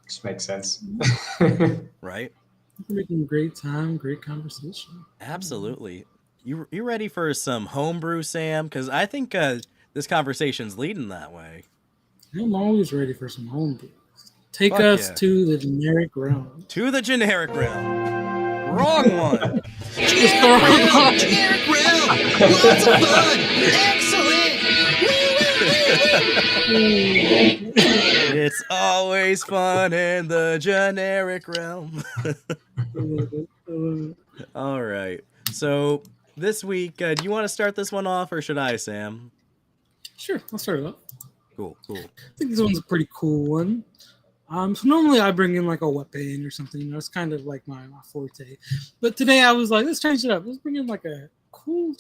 Just makes sense. Right? We're making great time, great conversation. Absolutely. You ready for some homebrew, Sam? Because I think this conversation's leading that way. I'm always ready for some homebrew. Take us to the generic realm. To the generic realm. Wrong one. Generic realm. Lots of fun. Excellent. It's always fun in the generic realm. All right. So this week, do you want to start this one off, or should I, Sam? Sure, I'll start it off. Cool. I think this one's a pretty cool one. So normally I bring in like a weapon or something. You know, it's kind of like my forte. But today I was like, let's change it up. Let's bring in like a cool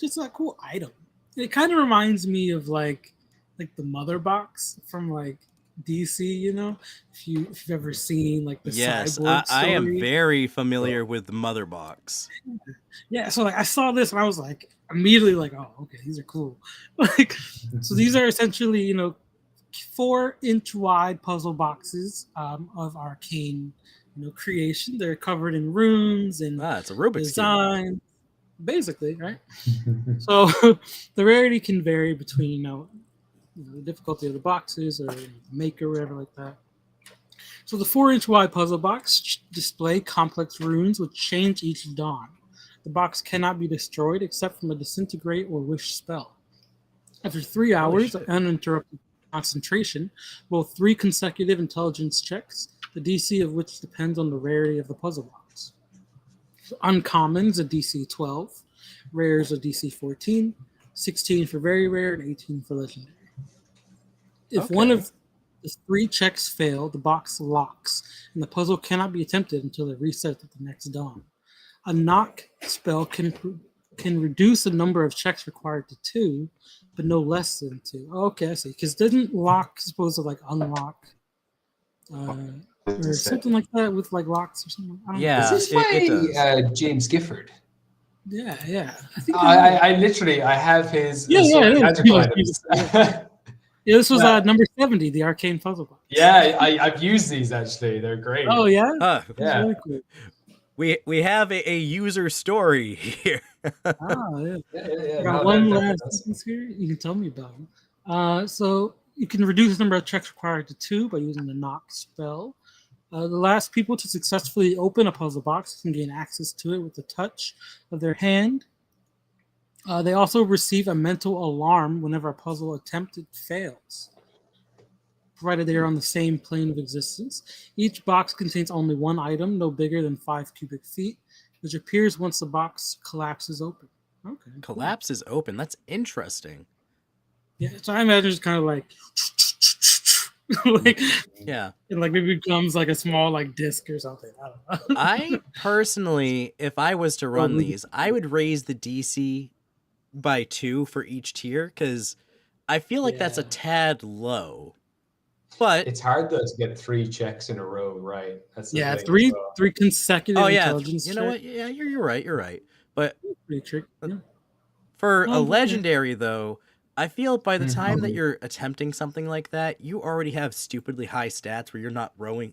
item. It kind of reminds me of like the mother box from like DC. You know, if you've ever seen like the Cyborg story. I am very familiar with the mother box. Yeah, so like I saw this and I was like immediately like, oh, okay, these are cool. Like, so these are essentially 4-inch wide puzzle boxes of arcane creation. They're covered in runes and it's a Rubik's design cube. Basically, right? So the rarity can vary between the difficulty of the boxes or the maker, whatever like that. So the 4-inch wide puzzle box display complex runes which change each dawn. The box cannot be destroyed except from a disintegrate or wish spell. After 3 hours of uninterrupted concentration, roll 3 consecutive intelligence checks, the DC of which depends on the rarity of the puzzle box. So uncommons a DC 12, rares a DC 14, 16 for very rare, and 18 for legendary. If one of the 3 checks fail, the box locks, and the puzzle cannot be attempted until it resets at the next dawn. A knock spell can reduce the number of checks required to 2, but no less than 2. Okay, I see. Because didn't lock supposed to like unlock or something like that with like locks or something? I don't know. Is this by James Gifford? Yeah. I think I literally have his. Yeah, this was number 70, the arcane puzzle box. Yeah, I've used these actually. They're great. Oh yeah, yeah. Really cool. We have a user story here. I got one last sentence here. You can tell me about them. So you can reduce the number of checks required to 2 by using the knock spell. The last people to successfully open a puzzle box can gain access to it with the touch of their hand. They also receive a mental alarm whenever a puzzle attempted fails, provided they are on the same plane of existence. Each box contains only 1 item, no bigger than 5 cubic feet, which appears once the box collapses open. Okay. Collapses open. That's interesting. Yeah, so I imagine it's kind of like, yeah, it like maybe becomes like a small like disc or something. I don't know. I personally, if I was to run these, I would raise the DC by 2 for each tier because I feel like that's a tad low. But it's hard though to get 3 checks in a row, right? That's three consecutive. Oh yeah, intelligence you know what? Yeah, you're right. But pretty tricky. For a Oh, boy. legendary, though, I feel by the time that Mhm. you're attempting something like that, you already have stupidly high stats where you're not rolling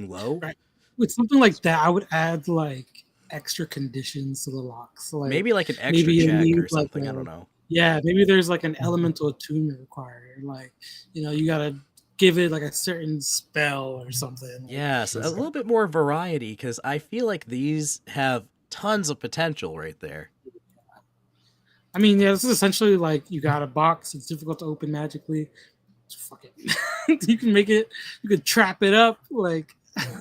low. Right. With something like that, I would add like extra conditions to the locks. Like Maybe like an extra maybe you check need or like something. I don't know. yeah, maybe there's like an elemental attunement required. Like, you gotta give it like a certain spell or something. Like, Yes, a little bit more variety because I feel like these have tons of potential right there. I mean, yeah, this is essentially like you got a box. It's difficult to open magically. Fuck it. You can make it. You can trap it up. Like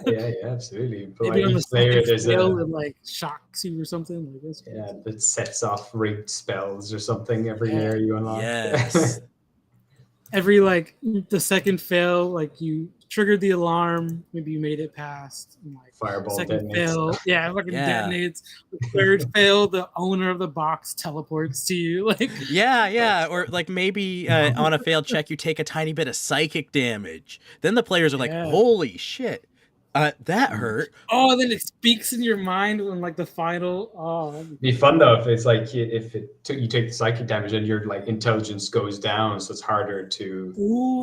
Yeah, absolutely. But maybe like on the each layer, second there's fail, a it like shocks you or something. Like that's yeah that sets off rigged spells or something every Yeah. layer you unlock. Yes. every like the second fail, like you triggered the alarm. Maybe you made it past. And, like Fireball second detonates. fail, yeah, fucking Yeah. detonates. The third fail, the owner of the box teleports to you. Like Yeah. Or like maybe on a failed check, you take a tiny bit of psychic damage. Then the players are like, Yeah. holy shit, that hurt. oh, then it speaks in your mind when like the final. Oh, that'd It'd be fun though if it's like if you take the psychic damage and your like intelligence goes down, so it's harder to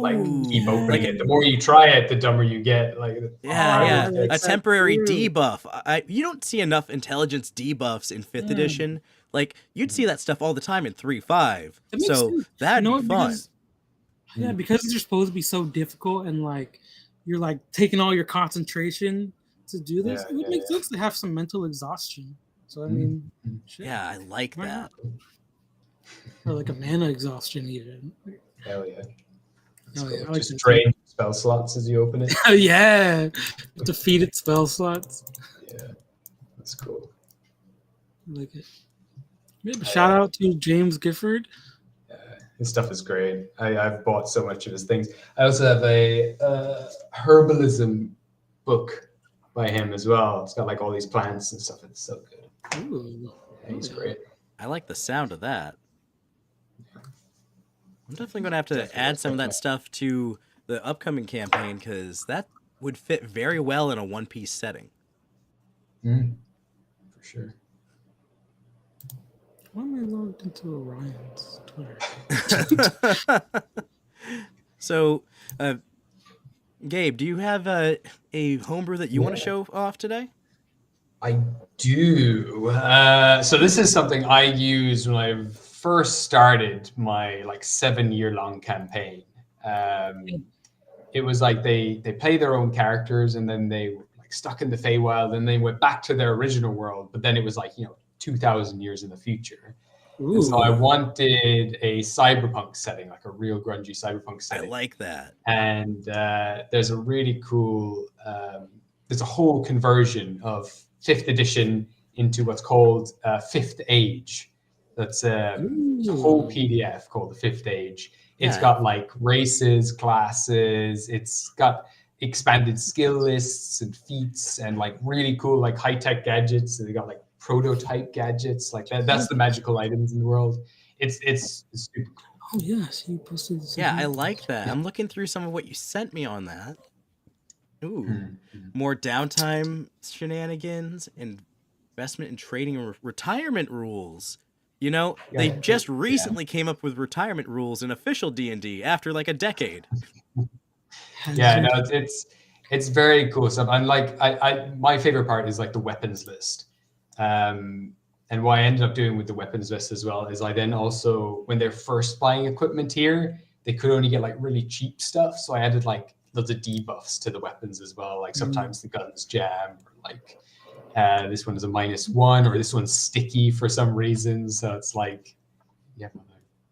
like keep Ooh, opening like it. The more you try it, the dumber you get. Like Yeah. Oh, A that's temporary true. debuff. You don't see enough intelligence debuffs in 5th edition. Like, you'd see that stuff all the time in 3.5. That makes So sense. that'd You know be what, fun. because- Yeah, because they're supposed to be so difficult and like you're like taking all your concentration to do this, Yeah, it would yeah, make yeah. sense to have some mental exhaustion. So I Mhm. mean, shit. Yeah, I like Why that. Or like a mana exhaustion even. Hell yeah. It's Oh, cool. yeah, I like Just that drain spell slots as you open it. Oh yeah, defeated spell slots. Yeah, that's cool. I like it. Maybe shout out to James Gifford. His stuff is great. I've bought so much of his things. I also have a herbalism book by him as well. It's got like all these plants and stuff. It's so good. Ooh, Yeah, he's yeah. great. I like the sound of that. I'm definitely going to have to Definitely add some of that recommend. stuff to the upcoming campaign because that would fit very well in a One Piece setting. For sure. Why am I logged into Orion's Twitter? So, Gabe, do you have a homebrew that you want to show off today? I do. So this is something I used when I first started my like 7-year-long campaign. It was like they play their own characters and then they were like stuck in the Feywild, and they went back to their original world, but then it was like 2,000 years in the future. And so I wanted a cyberpunk setting, like a real grungy cyberpunk I setting. like that. And there's a really cool, there's a whole conversion of 5th edition into what's called 5th Age. That's a whole PDF called the 5th Age. It's Yeah. got like races, classes. It's got expanded skill lists and feats and like really cool like high-tech gadgets. And they got like prototype gadgets. Like that's the magical items in the world. It's super cool. Oh yes, you posted this. Yeah, I like that. I'm looking through some of what you sent me on that. Ooh, more downtime shenanigans, investment and trading and retirement rules. They just recently came up with retirement rules in official D&D after like a decade. Yeah, no, it's very cool stuff. And like my favorite part is like the weapons list. And what I ended up doing with the weapons list as well is I then also, when they're first buying equipment here, they could only get like really cheap stuff. So I added like loads of debuffs to the weapons as well. Like sometimes the guns jam, or like this one is a -1, or this one's sticky for some reason. So it's like, yeah,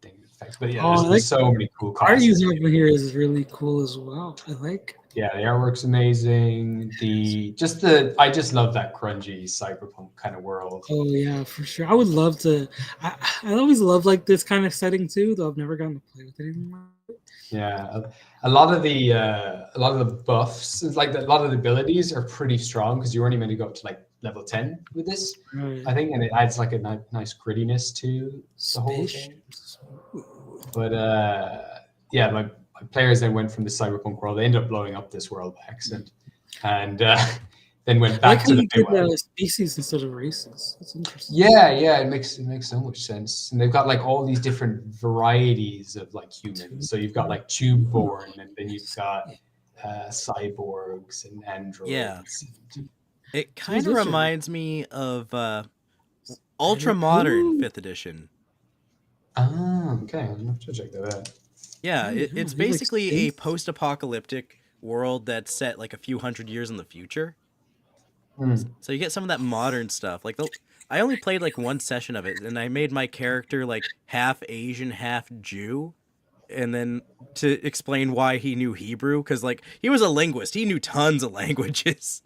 thing effects. But yeah, there's so many cool art classes. using over here is really cool as well. I like. Yeah, the artwork's amazing. I just love that grungy cyberpunk kind of world. Oh yeah, for sure. I would love to. I always love like this kind of setting too, though I've never gotten to play with it anymore. Yeah, a lot of the buffs, like a lot of the abilities, are pretty strong because you're only meant to go up to like level 10 with this, Right. I think, and it adds like a nice grittiness to the whole thing. But yeah, my players then went from the cyberpunk world. They ended up blowing up this world by accident, and then went I like back how to the you did Feywild. species instead of races. That's interesting. Yeah, it makes so much sense. And they've got like all these different varieties of like humans. So you've got like tube born, and then you've got cyborgs and androids. It kind of this reminds me of Ultra Modern 5th edition. Ah, okay. I'll have to check that out. Yeah, it's you like basically a space? post-apocalyptic world that's set like a few hundred years in the future. Hmm. So you get some of that modern stuff. Like I only played like one session of it, and I made my character like half Asian, half Jew. And then to explain why he knew Hebrew, because like he was a linguist, he knew tons of languages.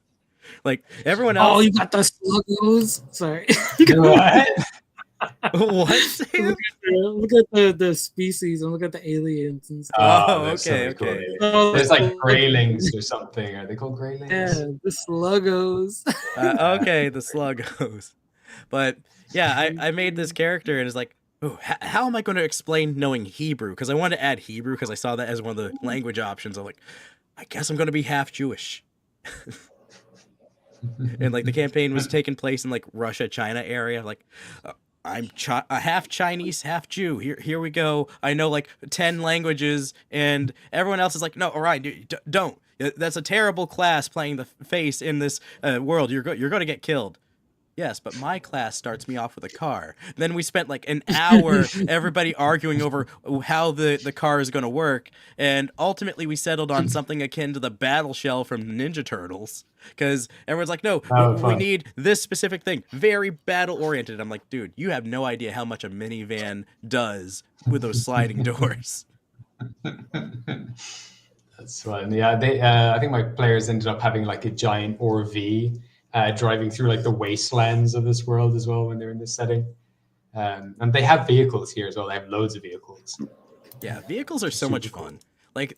Like everyone else. Oh, you got the sluggos. Sorry. What? What? Sam? Look at the species and look at the aliens and stuff. Oh, there's so okay, many cool okay. aliens. Oh, There's like cool. greylings or something. Are they called greylings? Yeah, the sluggos. Okay, the sluggos. But yeah, I made this character and it's like, oh, how am I going to explain knowing Hebrew? Because I wanted to add Hebrew because I saw that as one of the language options. I'm like, I guess I'm going to be half Jewish. And like the campaign was taking place in like Russia, China area. Like, I'm half Chinese, half Jew. Here we go. I know like 10 languages, and everyone else is like, no, all right, dude, don't. That's a terrible class playing the face in this world. You're going to get killed. Yes, but my class starts me off with a car. Then we spent like an hour, everybody arguing over how the car is going to work, and ultimately we settled on something akin to the battle shell from Ninja Turtles. Because everyone's like, no, we need this specific thing. Very battle-oriented. I'm like, dude, you have no idea how much a minivan does with those sliding doors. That's fun. Yeah, I think my players ended up having like a giant RV driving through like the wastelands of this world as well when they're in this setting. And they have vehicles here as well. They have loads of vehicles. Yeah, vehicles are so much fun. Like,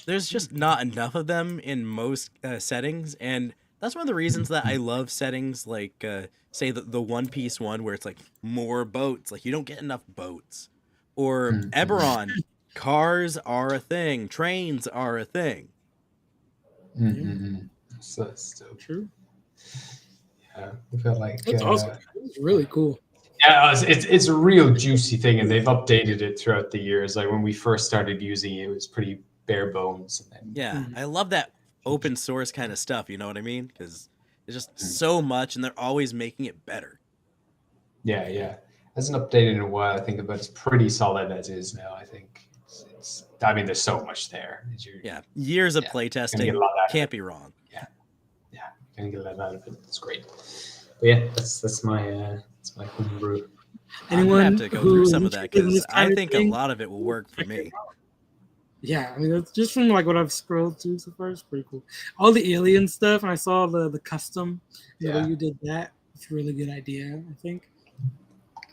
there's just not enough of them in most settings, and that's one of the reasons that I love settings like, say, the One Piece one, where it's like more boats. Like, you don't get enough boats. Or Eberron, cars are a thing, trains are a thing. So that's still true. Yeah, I feel like that's awesome. It's really cool. Yeah, it's a real juicy thing, and they've updated it throughout the years. Like when we first started using it, it was pretty bare bones. And then, I love that open source kind of stuff. You know what I mean? Because it's just so much, and they're always making it better. Yeah. Hasn't updated in a while, I think, but it's pretty solid as is now. I think. I mean, there's so much there. Years of playtesting, can't be wrong. Yeah, gonna get a lot out of it. It's great. But yeah, that's my homebrew. I'm gonna have to go through some of that because I think a lot of it will work for me. Yeah, I mean, that's just from like what I've scrolled through so far. It's pretty cool. All the alien stuff, and I saw the custom. The way you did that. It's a really good idea. I think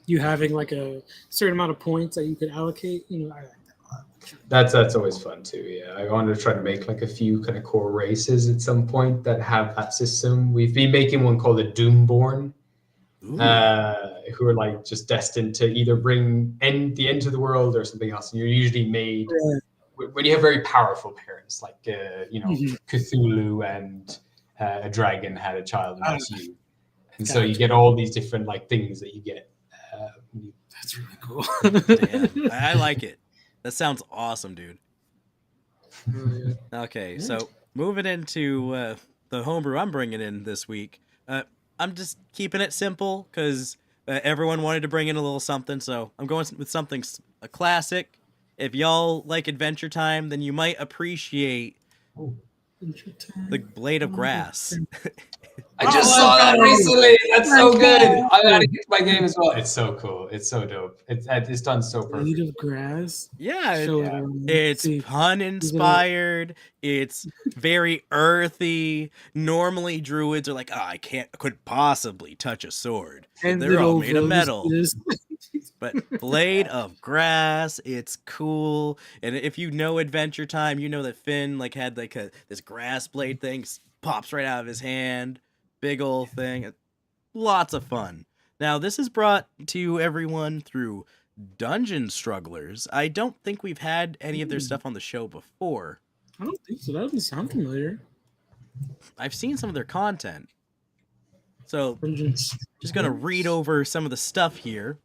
you having like a certain amount of points that you could allocate. I like that a lot. That's always fun too. Yeah, I wanted to try to make like a few kind of core races at some point that have that system. We've been making one called the Doomborn, who are like just destined to either bring the end to the world or something else. And you're usually made when you have very powerful parents, like Cthulhu and a dragon had a child, and that's you. And so you get all these different like things that you get. That's really cool. Damn, I like it. That sounds awesome, dude. Okay, so moving into the homebrew I'm bringing in this week. I'm just keeping it simple because everyone wanted to bring in a little something, so I'm going with something a classic. If y'all like Adventure Time, then you might appreciate the Blade of Grass. I just saw that recently. That's so good. I gotta get to my game as well. It's so cool. It's so dope. It's done so perfect. Blade of Grass. Yeah, it's pun inspired. It's very earthy. Normally, druids are like, I couldn't possibly touch a sword. And they're all made of metal. But Blade of Grass, it's cool. And if you know Adventure Time, you know that Finn had this grass blade thing pops right out of his hand. Big old thing. Lots of fun. Now, this is brought to everyone through Dungeon Strugglers. I don't think we've had any of their stuff on the show before. I don't think so. That doesn't sound familiar. I've seen some of their content. So, Vengeance. just gonna read over some of the stuff here.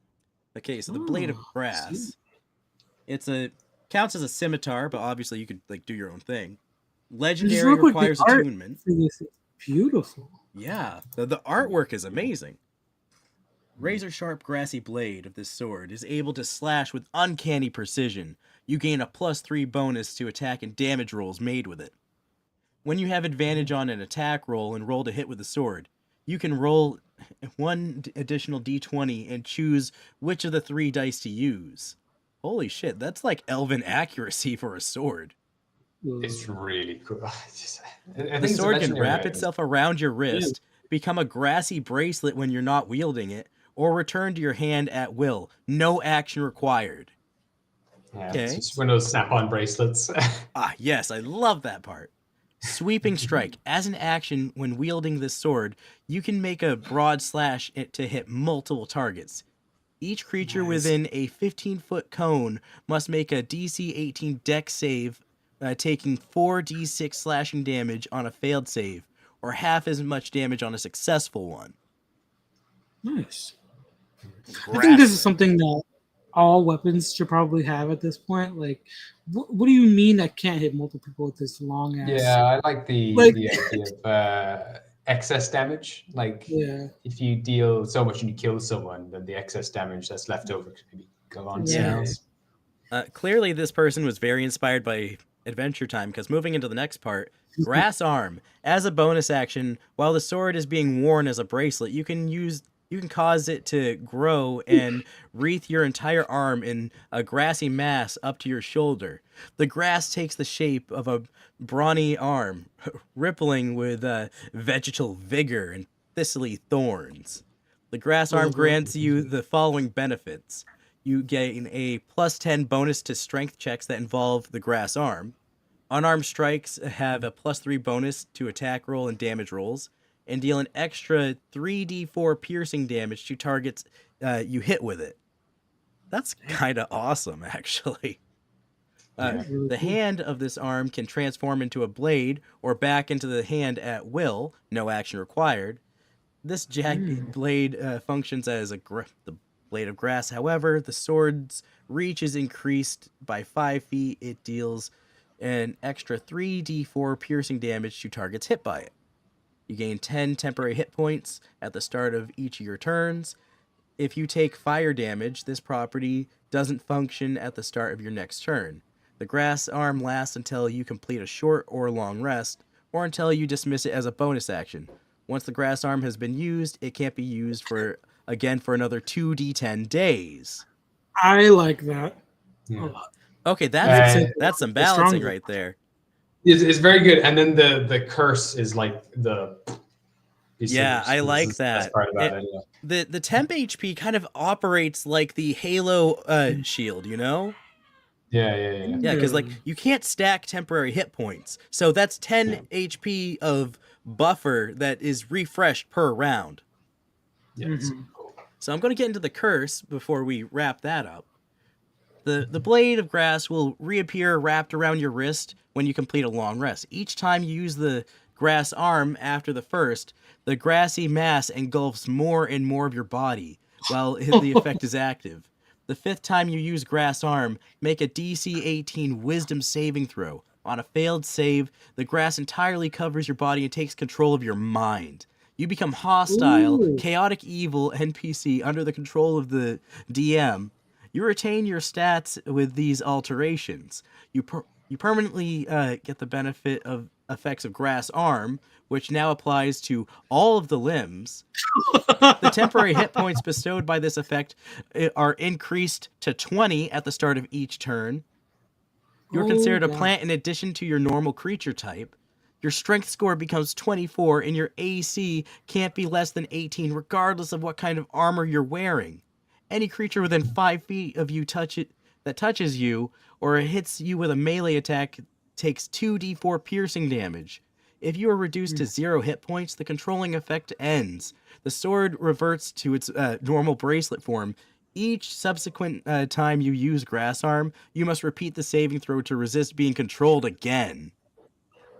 Okay, so the Blade of Oh, Grass. Counts as a scimitar, but obviously you could like do your own thing. Just Legendary real quick, the requires art attunement. for this is beautiful. Yeah, the artwork is amazing. Razor sharp grassy blade of this sword is able to slash with uncanny precision. You gain a +3 bonus to attack and damage rolls made with it. When you have advantage on an attack roll and roll to hit with the sword, you can roll one additional d20 and choose which of the 3 dice to use. Holy shit, that's like elven accuracy for a sword. It's really cool. I The think it's a sword can legendary wrap item. itself around your wrist, become a grassy bracelet when you're not wielding it, or return to your hand at will. No action required. Yeah, Okay. it's just one of those snap-on bracelets. Ah, yes, I love that part. Sweeping strike. As an action, when wielding this sword, you can make a broad slash to hit multiple targets. Each creature Nice. within a 15-foot cone must make a DC 18 dex save, taking 4d6 slashing damage on a failed save, or half as much damage on a successful one. Nice. I think this Grass. is something that all weapons should probably have at this point. Like, what do you mean I can't hit multiple people with this long ass? Yeah, I like the idea of excess damage. Like, Yeah. if you deal so much and you kill someone, then the excess damage that's left over could maybe go on to someone Yeah. else. Clearly, this person was very inspired by Adventure Time, because moving into the next part, Grass Arm. As a bonus action, while the sword is being worn as a bracelet, you can cause it to grow and wreath your entire arm in a grassy mass up to your shoulder. The grass takes the shape of a brawny arm, rippling with vegetal vigor and thistly thorns. The grass arm grants you the following benefits. You gain a +10 bonus to strength checks that involve the grass arm. Unarmed strikes have a +3 bonus to attack roll and damage rolls, and deal an extra 3d4 piercing damage to targets you hit with it. That's kind of awesome, actually. The hand of this arm can transform into a blade or back into the hand at will, no action required. This jagged blade functions as the blade of grass. However, the sword's reach is increased by 5 feet. It deals an extra 3d4 piercing damage to targets hit by it. You gain 10 temporary hit points at the start of each of your turns. If you take fire damage, this property doesn't function at the start of your next turn. The grass arm lasts until you complete a short or long rest, or until you dismiss it as a bonus action. Once the grass arm has been used, it can't be used for another 2d10 days. I like that a Yeah. lot. Okay, that's some balancing stronger. right there. It's very good. And then the curse is like the... Yeah, I like This is the that. best part about it, yeah. The temp HP kind of operates like the Halo shield, you know? Yeah. Yeah, because like you can't stack temporary hit points, so that's 10 HP of buffer that is refreshed per round. Yeah, it's cool. So I'm going to get into the curse before we wrap that up. The blade of grass will reappear wrapped around your wrist when you complete a long rest. Each time you use the grass arm after the first, the grassy mass engulfs more and more of your body while the effect is active. The 5th time you use grass arm, make a DC 18 wisdom saving throw. On a failed save, the grass entirely covers your body and takes control of your mind. You become hostile, chaotic evil NPC under the control of the DM. You retain your stats with these alterations. You permanently get the benefit of effects of grass arm, which now applies to all of the limbs. The temporary hit points bestowed by this effect are increased to 20 at the start of each turn. You're considered a plant in addition to your normal creature type. Your strength score becomes 24, and your AC can't be less than 18, regardless of what kind of armor you're wearing. Any creature within 5 feet of you that touches you or hits you with a melee attack takes 2d4 piercing damage. If you are reduced to 0 hit points, the controlling effect ends. The sword reverts to its normal bracelet form. Each subsequent time you use grass arm, you must repeat the saving throw to resist being controlled again.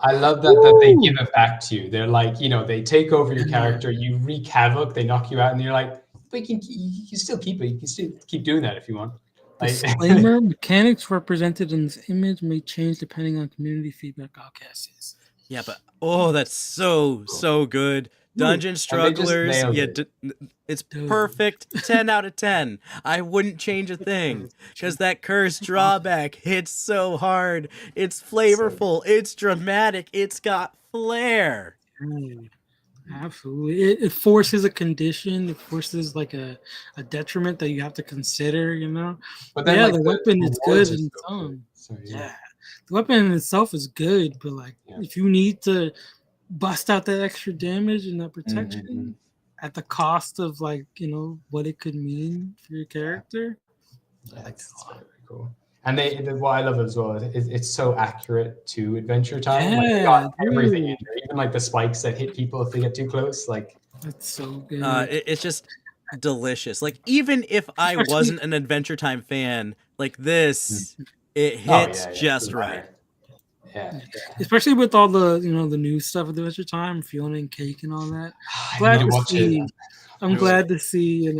I love that they give it back to you. They're like, they take over your character, you wreak havoc, they knock you out, and you're like, but you can still keep it. You can still keep doing that if you want. Like, Disclaimer: mechanics represented in this image may change depending on community feedback. Yes. Yeah, but that's so good. Dungeon Strugglers, nailed yeah, it. it's perfect. 10 out of 10. I wouldn't change a thing because that curse drawback hits so hard. It's flavorful. It's dramatic. It's got flair. Absolutely, it forces a condition. It forces like a detriment that you have to consider. But then, the weapon is good in its so own. So, Yeah, the weapon in itself is good, but if you need to bust out that extra damage and that protection at the cost of what it could mean for your character. That's very cool. And what I love as well is it's so accurate to Adventure Time. Like, they got everything in there, even the spikes that hit people if they get too close. That's so good. It's just delicious. Even if I wasn't an Adventure Time fan, this it hits just right. Yeah. Especially with all the the new stuff with Adventure Time, Fiona and Cake and all that. I'm glad to see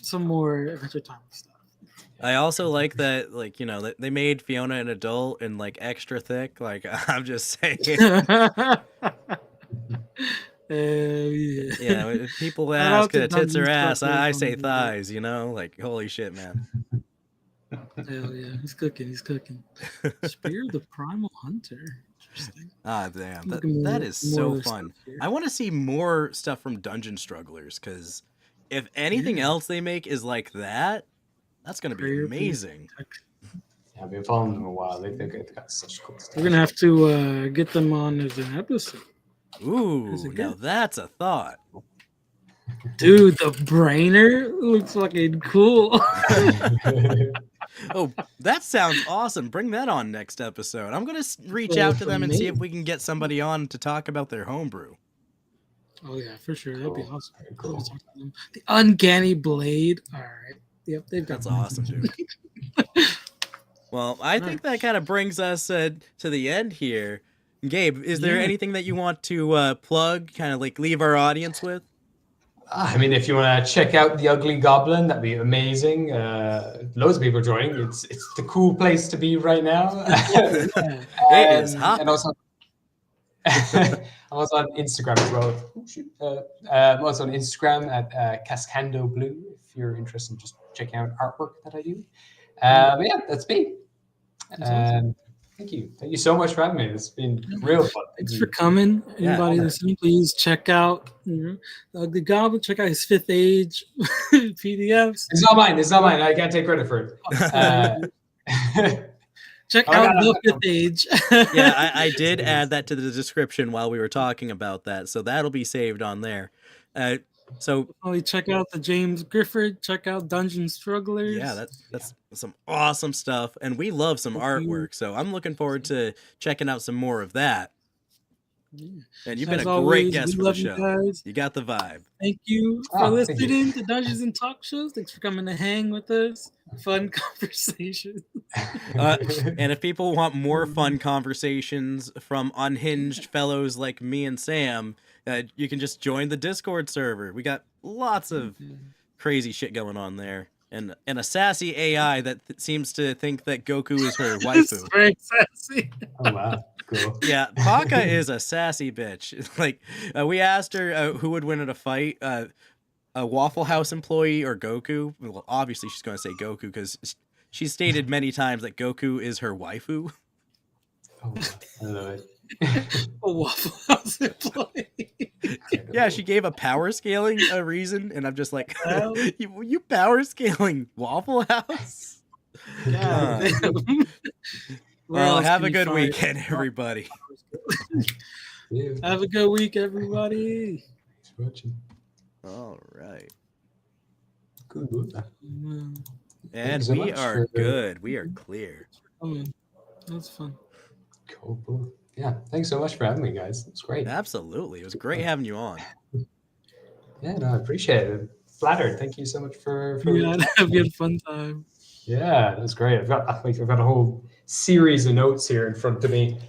some more Adventure Time stuff. I also like that that they made Fiona an adult and extra thick. I'm just saying. Yeah, if people ask tits or ass, I say thighs. Holy shit, man. Hell yeah, he's cooking. Spear the Primal Hunter. Interesting. Damn, that is so fun. I want to see more stuff from Dungeon Strugglers because if anything else they make is like that, that's gonna be amazing. Yeah, I've been following them a while. They've got such cool stuff. We're gonna have to get them on as an episode. Ooh, now that's a thought. Dude, the brainer looks fucking cool. Oh, that sounds awesome. Bring that on next episode. I'm going to reach out to them and see if we can get somebody on to talk about their homebrew. Oh, yeah, for sure. That'd be awesome. Cool. The Uncanny Blade. All right. Yep, that's awesome, dude. Well, I think that kind of brings us to the end here. Gabe, is there anything that you want to plug, kind of leave our audience with? I mean, if you want to check out The Ugly Goblin, that'd be amazing. Loads of people joining. It's the cool place to be right now. It is hot. And also, I'm also on Instagram as well. I'm also on Instagram at Cascando Blue. If you're interested in just checking out artwork that I do. But yeah, that's me. Thank you so much for having me. It's been real fun. Thanks for coming. Anybody listening, please check out The Ugly Goblin. Check out his 5th Age PDFs. It's not mine. I can't take credit for it. Check out The 5th Age. Yeah, I did add that to the description while we were talking about that, so that'll be saved on there. So check out the James Griffith. Check out Dungeon Strugglers. Yeah, that's some awesome stuff, and we love some artwork. So I'm looking forward to checking out some more of that. Yeah. And you've been a great guest for the show. You got the vibe. Thank you for listening to Dungeons and Talkshows. Thanks for coming to hang with us. Fun conversation. And if people want more fun conversations from unhinged fellows like me and Sam, you can just join the Discord server. We got lots of crazy shit going on there. And a sassy AI that seems to think that Goku is her waifu. It's very sassy. Oh, wow. Cool. Yeah, Paka is a sassy bitch. We asked her who would win in a fight, a Waffle House employee or Goku. Well, obviously she's going to say Goku because she's stated many times that Goku is her waifu. Oh, I love it. A Waffle House employee. Yeah, she gave a power scaling a reason, and I'm just like, you power scaling Waffle House? Well, have a good weekend, everybody. Have a good week, everybody. Thanks for watching. All right. Good. And we are good. We are clear. That's fun. Cool. Yeah, thanks so much for having me, guys. It's great. Absolutely. It was great having you on. Yeah, no, I appreciate it. Flattered. Thank you so much for we had a fun time. Yeah, that was great. I've got a whole series of notes here in front of me